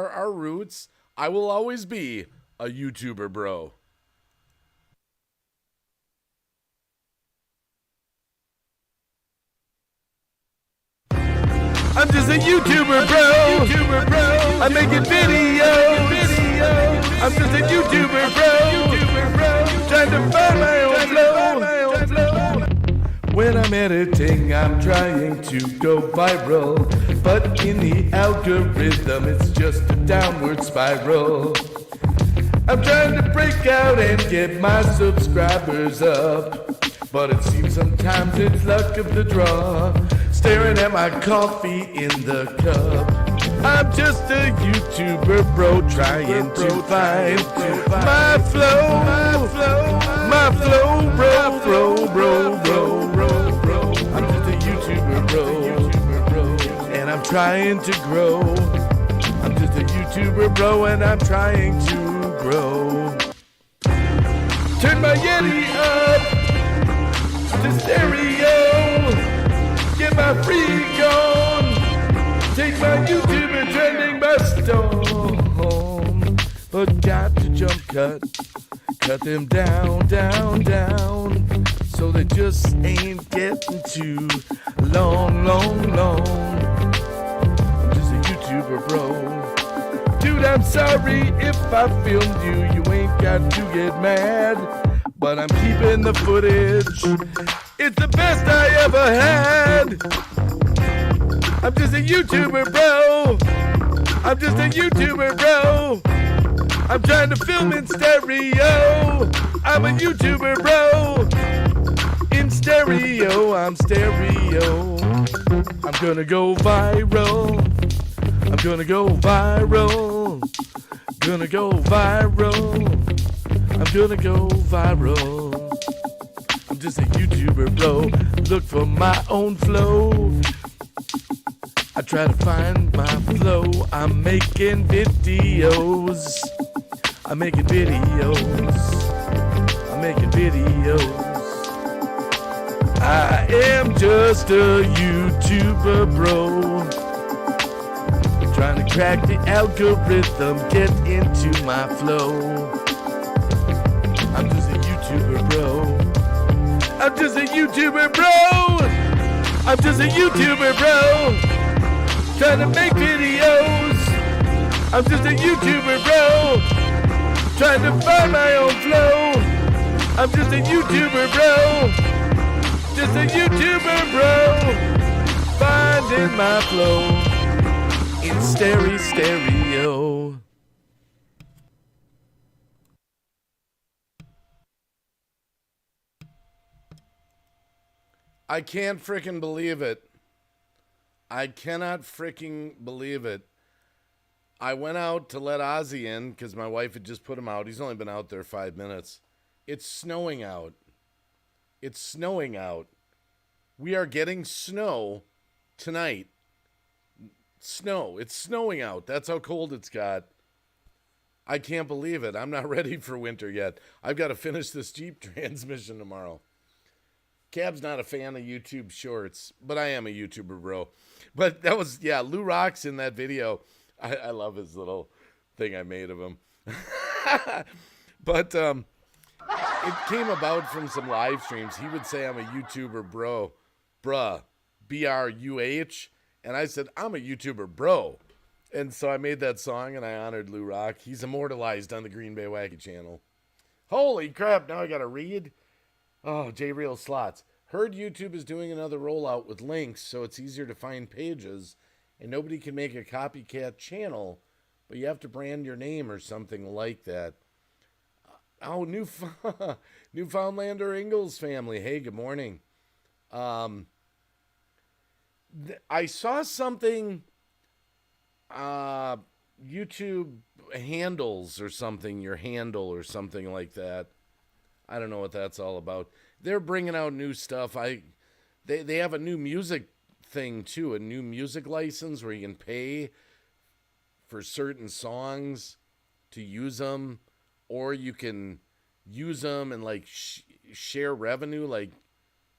our roots. I will always be a YouTuber, bro. I'm just a YouTuber, bro. I'm making videos. I'm just a YouTuber, bro. Trying to find my own flow. When I'm editing, I'm trying to go viral, but in the algorithm, it's just a downward spiral. I'm trying to break out and get my subscribers up, but it seems sometimes it's luck of the draw. Staring at my coffee in the cup. I'm just a YouTuber, bro, trying to find my flow, bro. I'm just a YouTuber, bro, and I'm trying to grow. I'm just a YouTuber, bro, and I'm trying to grow. Turn my Yeti up to stereo. Get my freak on. Take my YouTuber trending by storm. But got to jump cut them down. So they just ain't getting too long. I'm just a YouTuber, bro. Dude, I'm sorry if I filmed you. You ain't got to get mad. But I'm keeping the footage. It's the best I ever had. I'm just a YouTuber, bro. I'm just a YouTuber, bro. I'm trying to film in stereo. I'm a YouTuber, bro. In stereo, I'm stereo. I'm gonna go viral. I'm gonna go viral. Gonna go viral. I'm gonna go viral. I'm just a YouTuber, bro. Look for my own flow. I try to find my flow. I'm making videos. I'm making videos. I'm making videos. I am just a YouTuber, bro. Trying to crack the algorithm, get into my flow. I'm just a YouTuber, bro. I'm just a YouTuber, bro. I'm just a YouTuber, bro. Trying to make videos. I'm just a YouTuber, bro. Trying to find my own flow. I'm just a YouTuber, bro. Just a YouTuber, bro. Finding my flow in stereo. I can't freaking believe it. I cannot freaking believe it. I went out to let Ozzy in because my wife had just put him out. He's only been out there 5 minutes. It's snowing out. It's snowing out. We are getting snow tonight. Snow. It's snowing out. That's how cold it's got. I can't believe it. I'm not ready for winter yet. I've got to finish this Jeep transmission tomorrow. Cab's not a fan of YouTube shorts, but I am a YouTuber, bro. But that was, yeah, Lou Rock's in that video. I love his little thing I made of him. But it came about from some live streams. He would say I'm a YouTuber, bro. Bruh. B-R-U-H. And I said, I'm a YouTuber, bro. And so I made that song, and I honored Lou Rock. He's immortalized on the Green Bay Wacky channel. Holy crap, now I got to read? Oh, J-Real Slots. Heard YouTube is doing another rollout with links, so it's easier to find pages, and nobody can make a copycat channel, but you have to brand your name or something like that. Oh, Newfoundlander Ingalls family. Hey, good morning. I saw something, YouTube handles or something, your handle or something like that. I don't know what that's all about. They're bringing out new stuff. They have a new music thing too, a new music license where you can pay for certain songs to use them, or you can use them and like share revenue. Like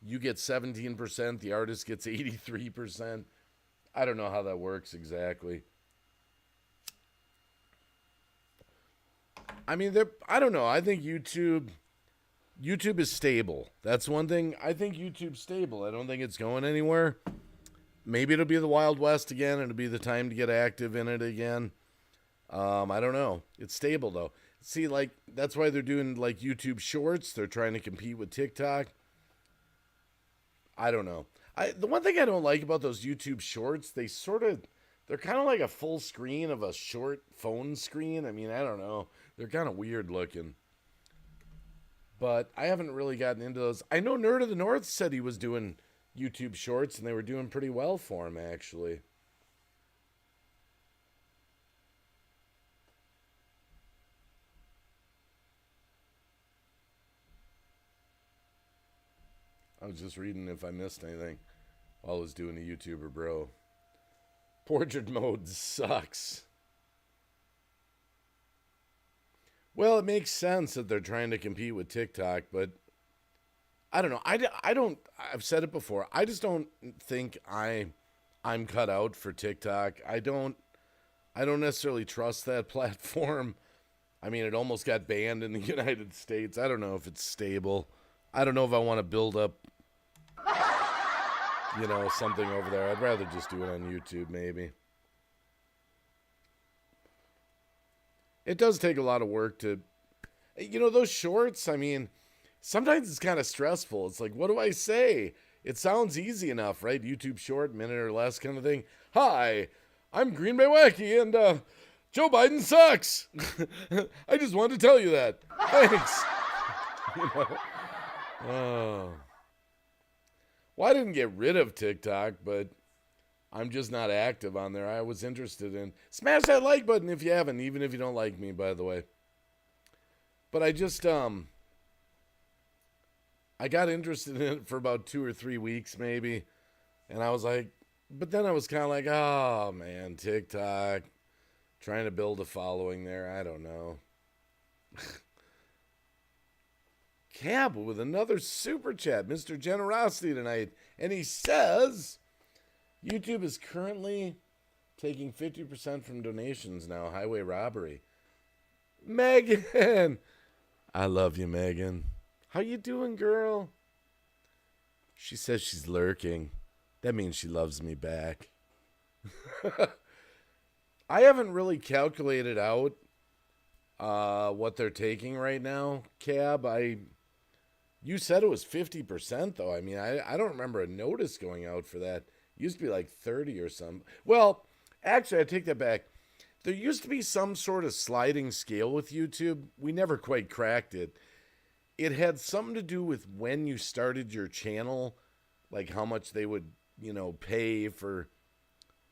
you get 17%, the artist gets 83%. I don't know how that works exactly. I mean, I don't know. I think YouTube is stable. That's one thing. I think YouTube's stable. I don't think it's going anywhere. Maybe it'll be the Wild West again. It'll be the time to get active in it again. I don't know. It's stable, though. See, like, that's why they're doing, like, YouTube Shorts. They're trying to compete with TikTok. I don't know. The one thing I don't like about those YouTube Shorts, they're kind of like a full screen of a short phone screen. I mean, I don't know. They're kind of weird looking. But I haven't really gotten into those. I know Nerd of the North said he was doing YouTube Shorts, and they were doing pretty well for him, actually. I was just reading if I missed anything while I was doing a YouTuber, bro. Portrait mode sucks. Well, it makes sense that they're trying to compete with TikTok, but I don't know. I've said it before. I just don't think I'm cut out for TikTok. I don't necessarily trust that platform. I mean, it almost got banned in the United States. I don't know if it's stable. I don't know if I want to build up, something over there. I'd rather just do it on YouTube, maybe. It does take a lot of work to, those shorts, I mean, sometimes it's kind of stressful. It's like, what do I say? It sounds easy enough, right? YouTube short, minute or less kind of thing. Hi, I'm Green Bay Wacky, and Joe Biden sucks. I just wanted to tell you that. Thanks. Well, I didn't get rid of TikTok, but I'm just not active on there. I was interested in. Smash that like button if you haven't, even if you don't like me, by the way. But I I got interested in it for about 2 or 3 weeks maybe. And I was like, but then I was kind of like, oh man, TikTok, trying to build a following there. I don't know. Cab with another super chat, Mr. Generosity tonight. And he says, YouTube is currently taking 50% from donations now, highway robbery. Megan! I love you, Megan. How you doing, girl? She says she's lurking. That means she loves me back. I haven't really calculated out what they're taking right now, Cab. You said it was 50%, though. I mean, I don't remember a notice going out for that. It used to be like 30 or something. Well, actually, I take that back. There used to be some sort of sliding scale with YouTube. We never quite cracked it. It had something to do with when you started your channel, like how much they would, pay for,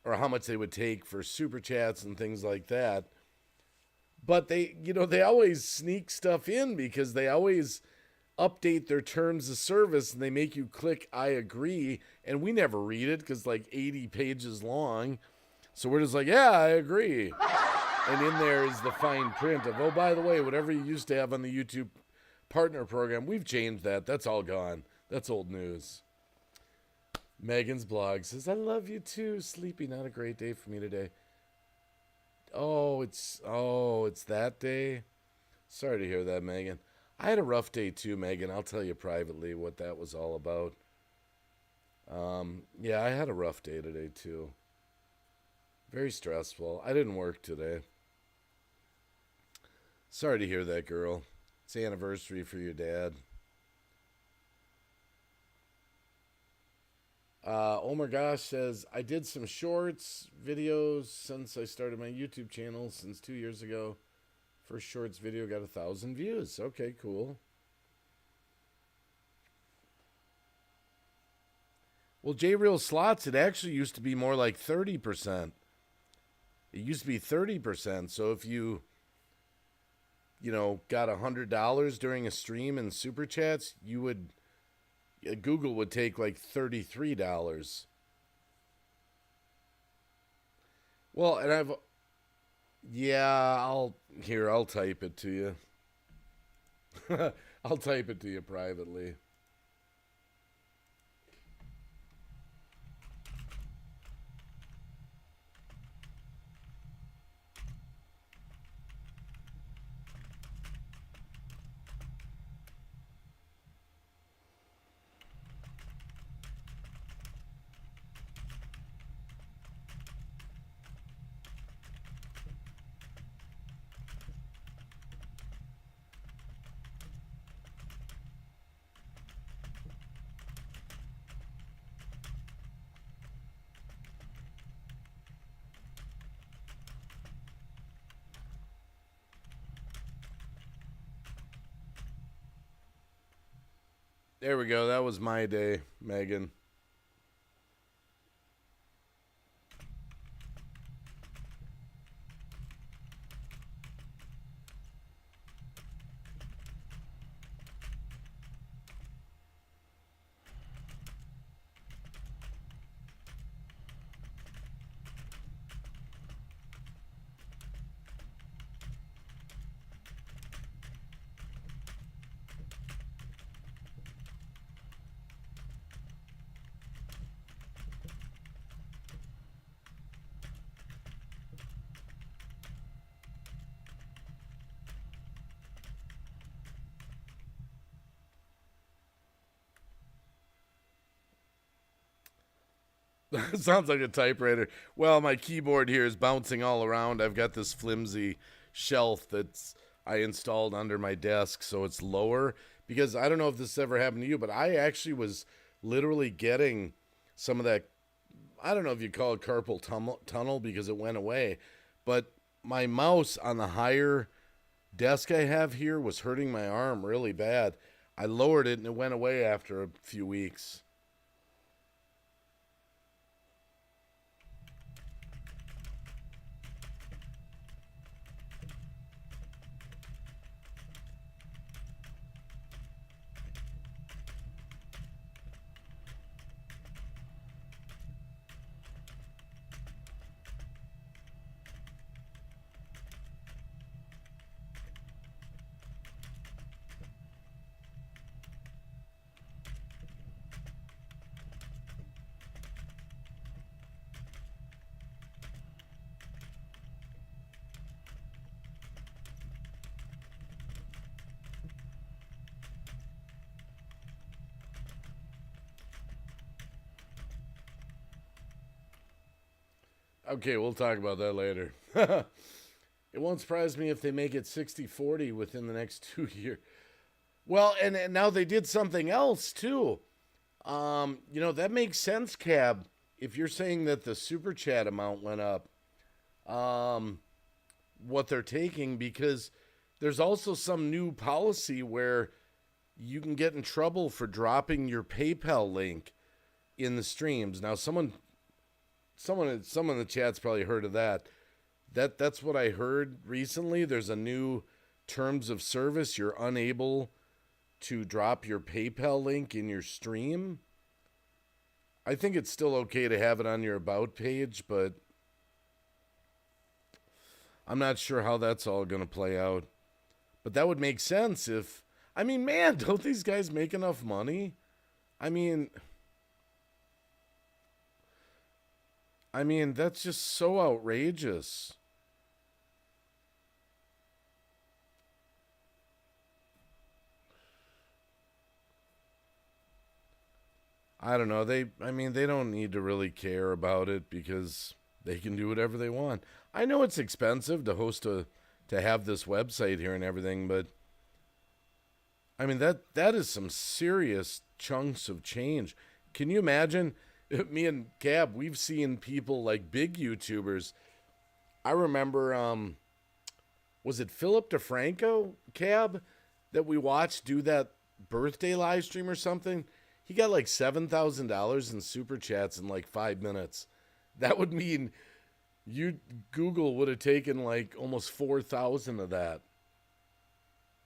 or how much they would take for super chats and things like that. But they always sneak stuff in because they always update their terms of service and they make you click I agree, and we never read it because like 80 pages long. So we're just like, yeah, I agree. And in there is the fine print of, oh, by the way, whatever you used to have on the YouTube partner program, we've changed that. That's all gone. That's old news. Megan's blog says, I love you too. Sleepy, not a great day for me today. Oh, it's that day. Sorry to hear that, Megan. I had a rough day too, Megan. I'll tell you privately what that was all about. Yeah, I had a rough day today too. Very stressful. I didn't work today. Sorry to hear that, girl. It's the anniversary for your dad. Oh my gosh says, I did some shorts videos since I started my YouTube channel since 2 years ago. First shorts video got 1,000 views. Okay, cool. Well, J-Real Slots, it actually used to be more like 30%. It used to be 30%. So if you got $100 during a stream in Super Chats, Google would take like $33. Well, and I'll type it to you. I'll type it to you privately. There we go. That was my day, Megan. Sounds like a typewriter. Well, my keyboard here is bouncing all around. I've got this flimsy shelf I installed under my desk, so it's lower. Because I don't know if this ever happened to you, but I actually was literally getting some of that, I don't know if you call it carpal tunnel because it went away. But my mouse on the higher desk I have here was hurting my arm really bad. I lowered it and it went away after a few weeks. Okay, we'll talk about that later. It won't surprise me if they make it 60-40 within the next 2 years. Well, and now they did something else too. That makes sense, Cab. If you're saying that the super chat amount went up, what they're taking, because there's also some new policy where you can get in trouble for dropping your PayPal link in the streams. Now, someone in the chat's probably heard of that. That's what I heard recently. There's a new terms of service. You're unable to drop your PayPal link in your stream. I think it's still okay to have it on your About page, but I'm not sure how that's all going to play out. But that would make sense if... I mean, man, don't these guys make enough money? I mean, that's just so outrageous. I don't know. They don't need to really care about it because they can do whatever they want. I know it's expensive to have this website here and everything, but I mean, that is some serious chunks of change. Can you imagine? Me and Cab, we've seen people like big YouTubers. I remember, was it Philip DeFranco, Cab, that we watched do that birthday live stream or something? He got like $7,000 in super chats in like 5 minutes. That would mean Google would have taken like almost 4,000 of that.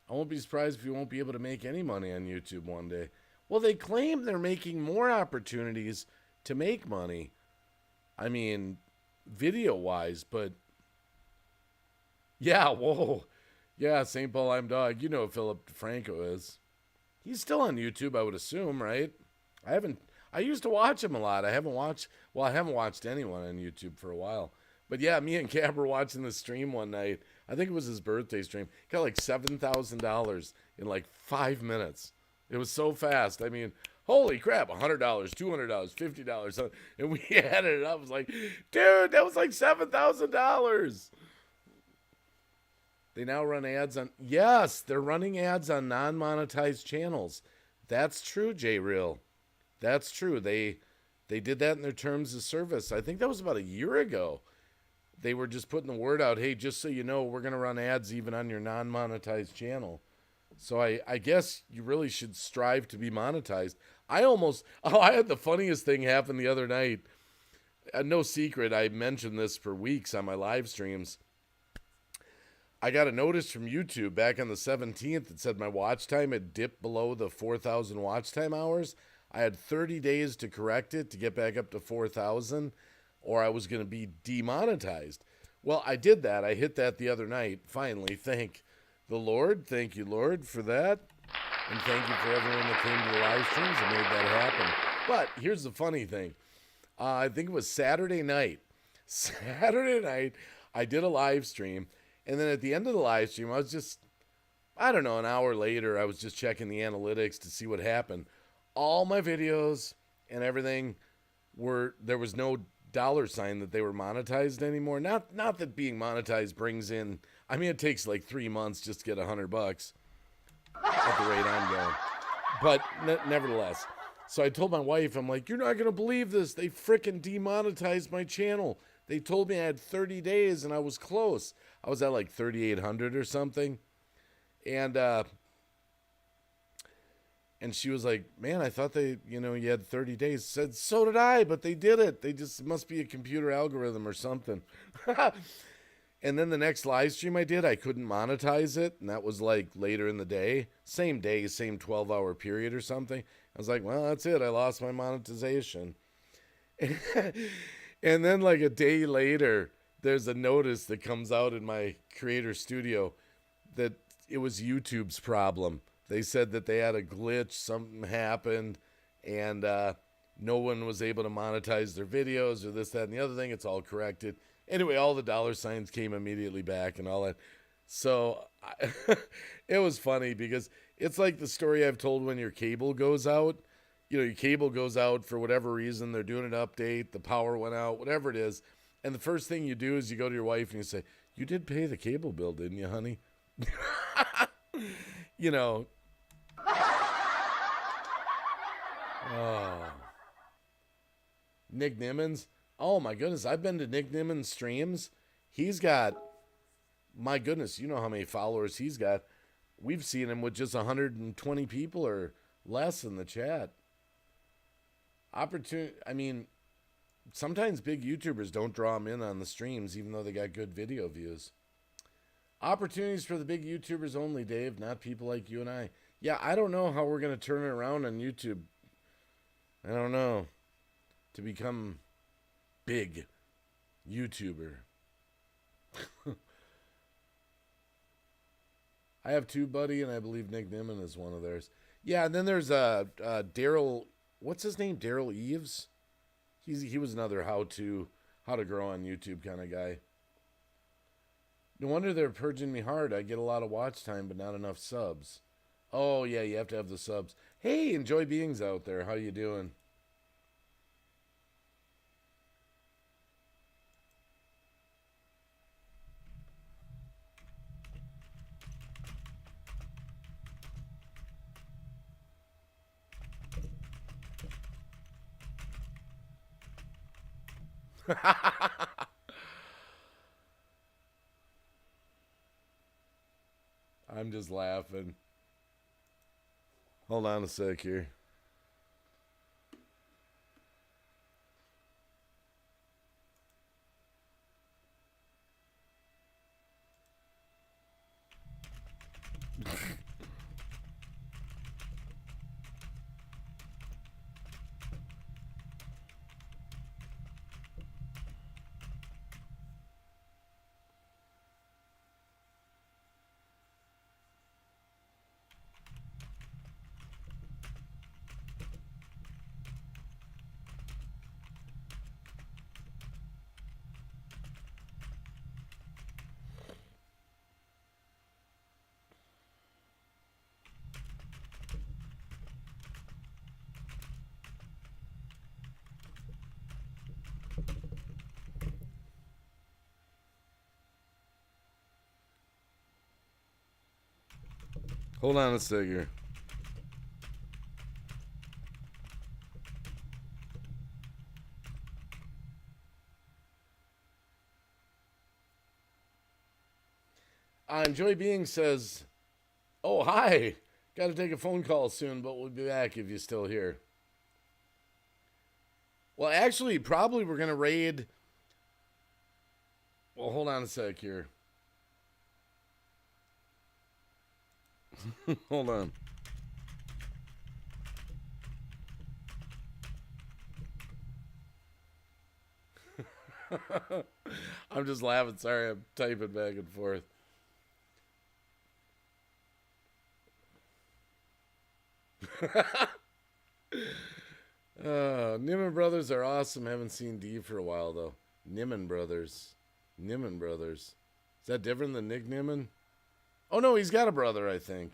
I won't be surprised if you won't be able to make any money on YouTube one day. Well, they claim they're making more opportunities to make money. I mean, video-wise, but yeah, whoa. Yeah, St. Paul I'm Dog. You know who Philip DeFranco is. He's still on YouTube, I would assume, right? I used to watch him a lot. I haven't watched anyone on YouTube for a while. But yeah, me and Cab were watching the stream one night. I think it was his birthday stream. Got like $7,000 in like 5 minutes. It was so fast. I mean, holy crap, $100, $200, $50. And we added it up. I was like, dude, that was like $7,000. They now run ads on... Yes, they're running ads on non-monetized channels. That's true, J-Real. That's true. They did that in their terms of service. I think that was about a year ago. They were just putting the word out, hey, just so you know, we're going to run ads even on your non-monetized channel. So I guess you really should strive to be monetized. I had the funniest thing happen the other night. No secret, I mentioned this for weeks on my live streams. I got a notice from YouTube back on the 17th that said my watch time had dipped below the 4,000 watch time hours. I had 30 days to correct it to get back up to 4,000, or I was going to be demonetized. Well, I did that. I hit that the other night. Finally, thank the Lord. Thank you, Lord, for that. And thank you for everyone that came to the live streams and made that happen. But here's the funny thing. I think it was Saturday night. I did a live stream. And then at the end of the live stream, I was just, I don't know, an hour later, I was just checking the analytics to see what happened. All my videos and everything there was no $sign that they were monetized anymore. Not that being monetized brings in, I mean, it takes like 3 months just to get $100 at the rate I'm going. But nevertheless, so I told my wife, I'm like, you're not going to believe this. They frickin' demonetized my channel. They told me I had 30 days and I was close. I was at like 3,800 or something. And she was like, man, I thought you had 30 days. Said, so did I, but they did it. It must be a computer algorithm or something. And then the next live stream I did, I couldn't monetize it. And that was like later in the day, same 12-hour period or something. I was like, well, that's it. I lost my monetization. And then like a day later, there's a notice that comes out in my creator studio that it was YouTube's problem. They said that they had a glitch, something happened, and no one was able to monetize their videos or this, that, and the other thing. It's all corrected. Anyway, all the $signs came immediately back and all that. So it was funny because it's like the story I've told when your cable goes out. Your cable goes out for whatever reason. They're doing an update. The power went out, whatever it is. And the first thing you do is you go to your wife and you say, "You did pay the cable bill, didn't you, honey?" You know. Oh. Nick Nimmons. Oh my goodness, I've been to Nick Nimmons' streams. He's got, my goodness, you know how many followers he's got. We've seen him with just 120 people or less in the chat. I mean, sometimes big YouTubers don't draw them in on the streams, even though they got good video views. Opportunities for the big YouTubers only, Dave, not people like you and I. Yeah, I don't know how we're going to turn it around on YouTube. I don't know. To become big YouTuber. I have two, buddy, and I believe Nick Nimmin is one of theirs. Yeah, and then there's Daryl. What's his name? Daryl Eves. He was another how to grow on YouTube kind of guy. No wonder they're purging me hard. I get a lot of watch time, but not enough subs. Oh yeah, you have to have the subs. Hey, Enjoy Beings out there. How you doing? I'm just laughing. Hold on a sec here. Hold on a sec here. Enjoy Being says, "Oh, hi. Got to take a phone call soon, but we'll be back if you're still here." Well, actually, probably we're going to raid. Well, hold on a sec here. Hold on. I'm just laughing. Sorry, I'm typing back and forth. Nimmin Brothers are awesome. Haven't seen D for a while, though. Nimmin Brothers. Nimmin Brothers. Is that different than Nick Nimmin? Oh, no, he's got a brother, I think.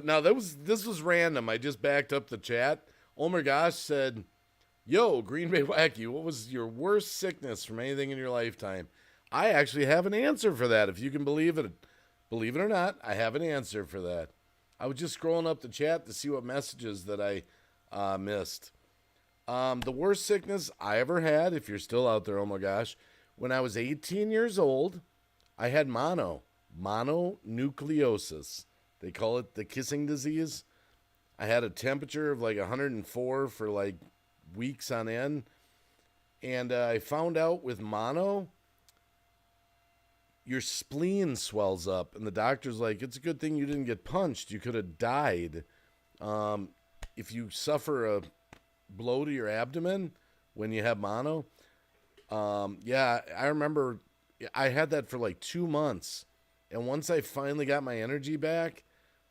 Now, this was random. I just backed up the chat. Omer Gosh said, "Yo, Green Bay Wacky, what was your worst sickness from anything in your lifetime?" I actually have an answer for that, if you can believe it. Believe it or not, I have an answer for that. I was just scrolling up the chat to see what messages that I missed. The worst sickness I ever had, if you're still out there, oh my gosh, when I was 18 years old, I had mononucleosis. They call it the kissing disease. I had a temperature of like 104 for like weeks on end. And I found out with mono, your spleen swells up. And the doctor's like, it's a good thing you didn't get punched. You could have died. If you suffer a blow to your abdomen when you have mono. Yeah, I remember I had that for like 2 months. And once I finally got my energy back,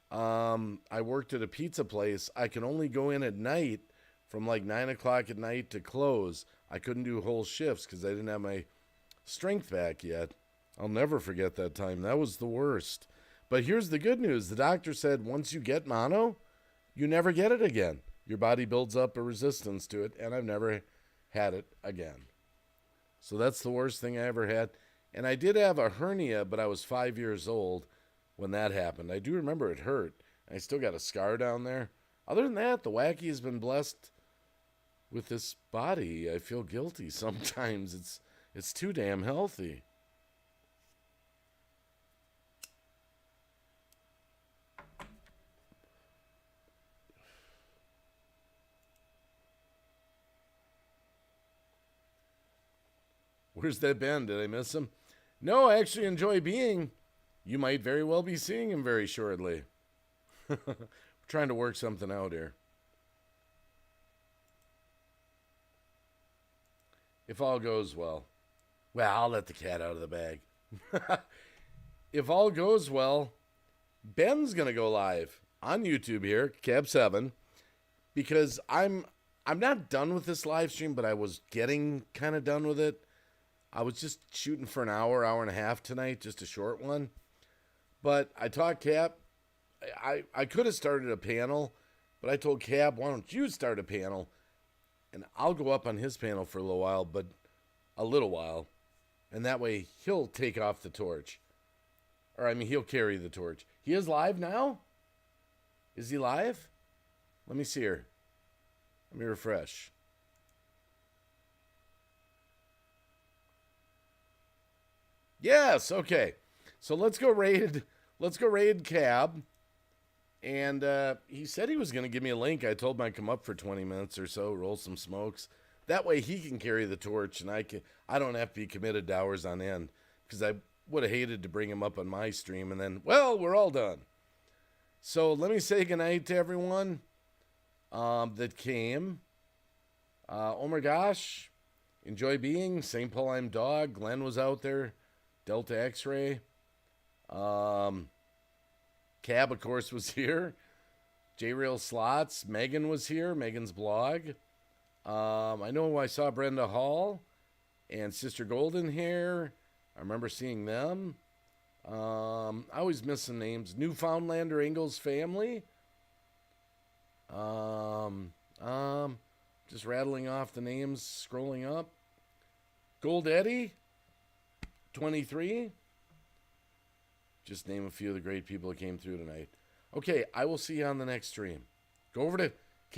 I worked at a pizza place. I could only go in at night from like 9 o'clock at night to close. I couldn't do whole shifts because I didn't have my strength back yet. I'll never forget that time. That was the worst. But here's the good news. The doctor said once you get mono, you never get it again. Your body builds up a resistance to it, and I've never had it again. So that's the worst thing I ever had. And I did have a hernia, but I was 5 years old when that happened. I do remember it hurt. I still got a scar down there. Other than that, the wacky has been blessed with this body. I feel guilty sometimes. It's too damn healthy. Where's that Ben? Did I miss him? No, I actually enjoy being. You might very well be seeing him very shortly. We're trying to work something out here. If all goes well. Well, I'll let the cat out of the bag. If all goes well, Ben's going to go live on YouTube here, Cab7, because I'm not done with this live stream, but I was getting kind of done with it. I was just shooting for an hour and a half tonight, just a short one. But I taught Cap. I could have started a panel, but I told Cab, why don't you start a panel? And I'll go up on his panel for a little while. And that way he'll take off the torch. Or, I mean, he'll carry the torch. He is live now? Is he live? Let me see here. Let me refresh. Yes, okay. So let's go raid Cab. And he said he was going to give me a link. I told him I'd come up for 20 minutes or so, roll some smokes. That way he can carry the torch, and I don't have to be committed to hours on end, because I would have hated to bring him up on my stream and then, well, we're all done. So let me say goodnight to everyone that came. Oh my gosh, enjoy being. St. Paul I'm Dog. Glenn was out there. Delta X-Ray. Cab, of course, was here. J-Rail Slots. Megan was here. Megan's blog. I know I saw Brenda Hall and Sister Golden Hair. I remember seeing them. I always miss some names. Newfoundlander Ingalls family. Just rattling off the names, scrolling up. Gold Eddie, 23. Just name a few of the great people that came through tonight. Okay, I will see you on the next stream. Go over to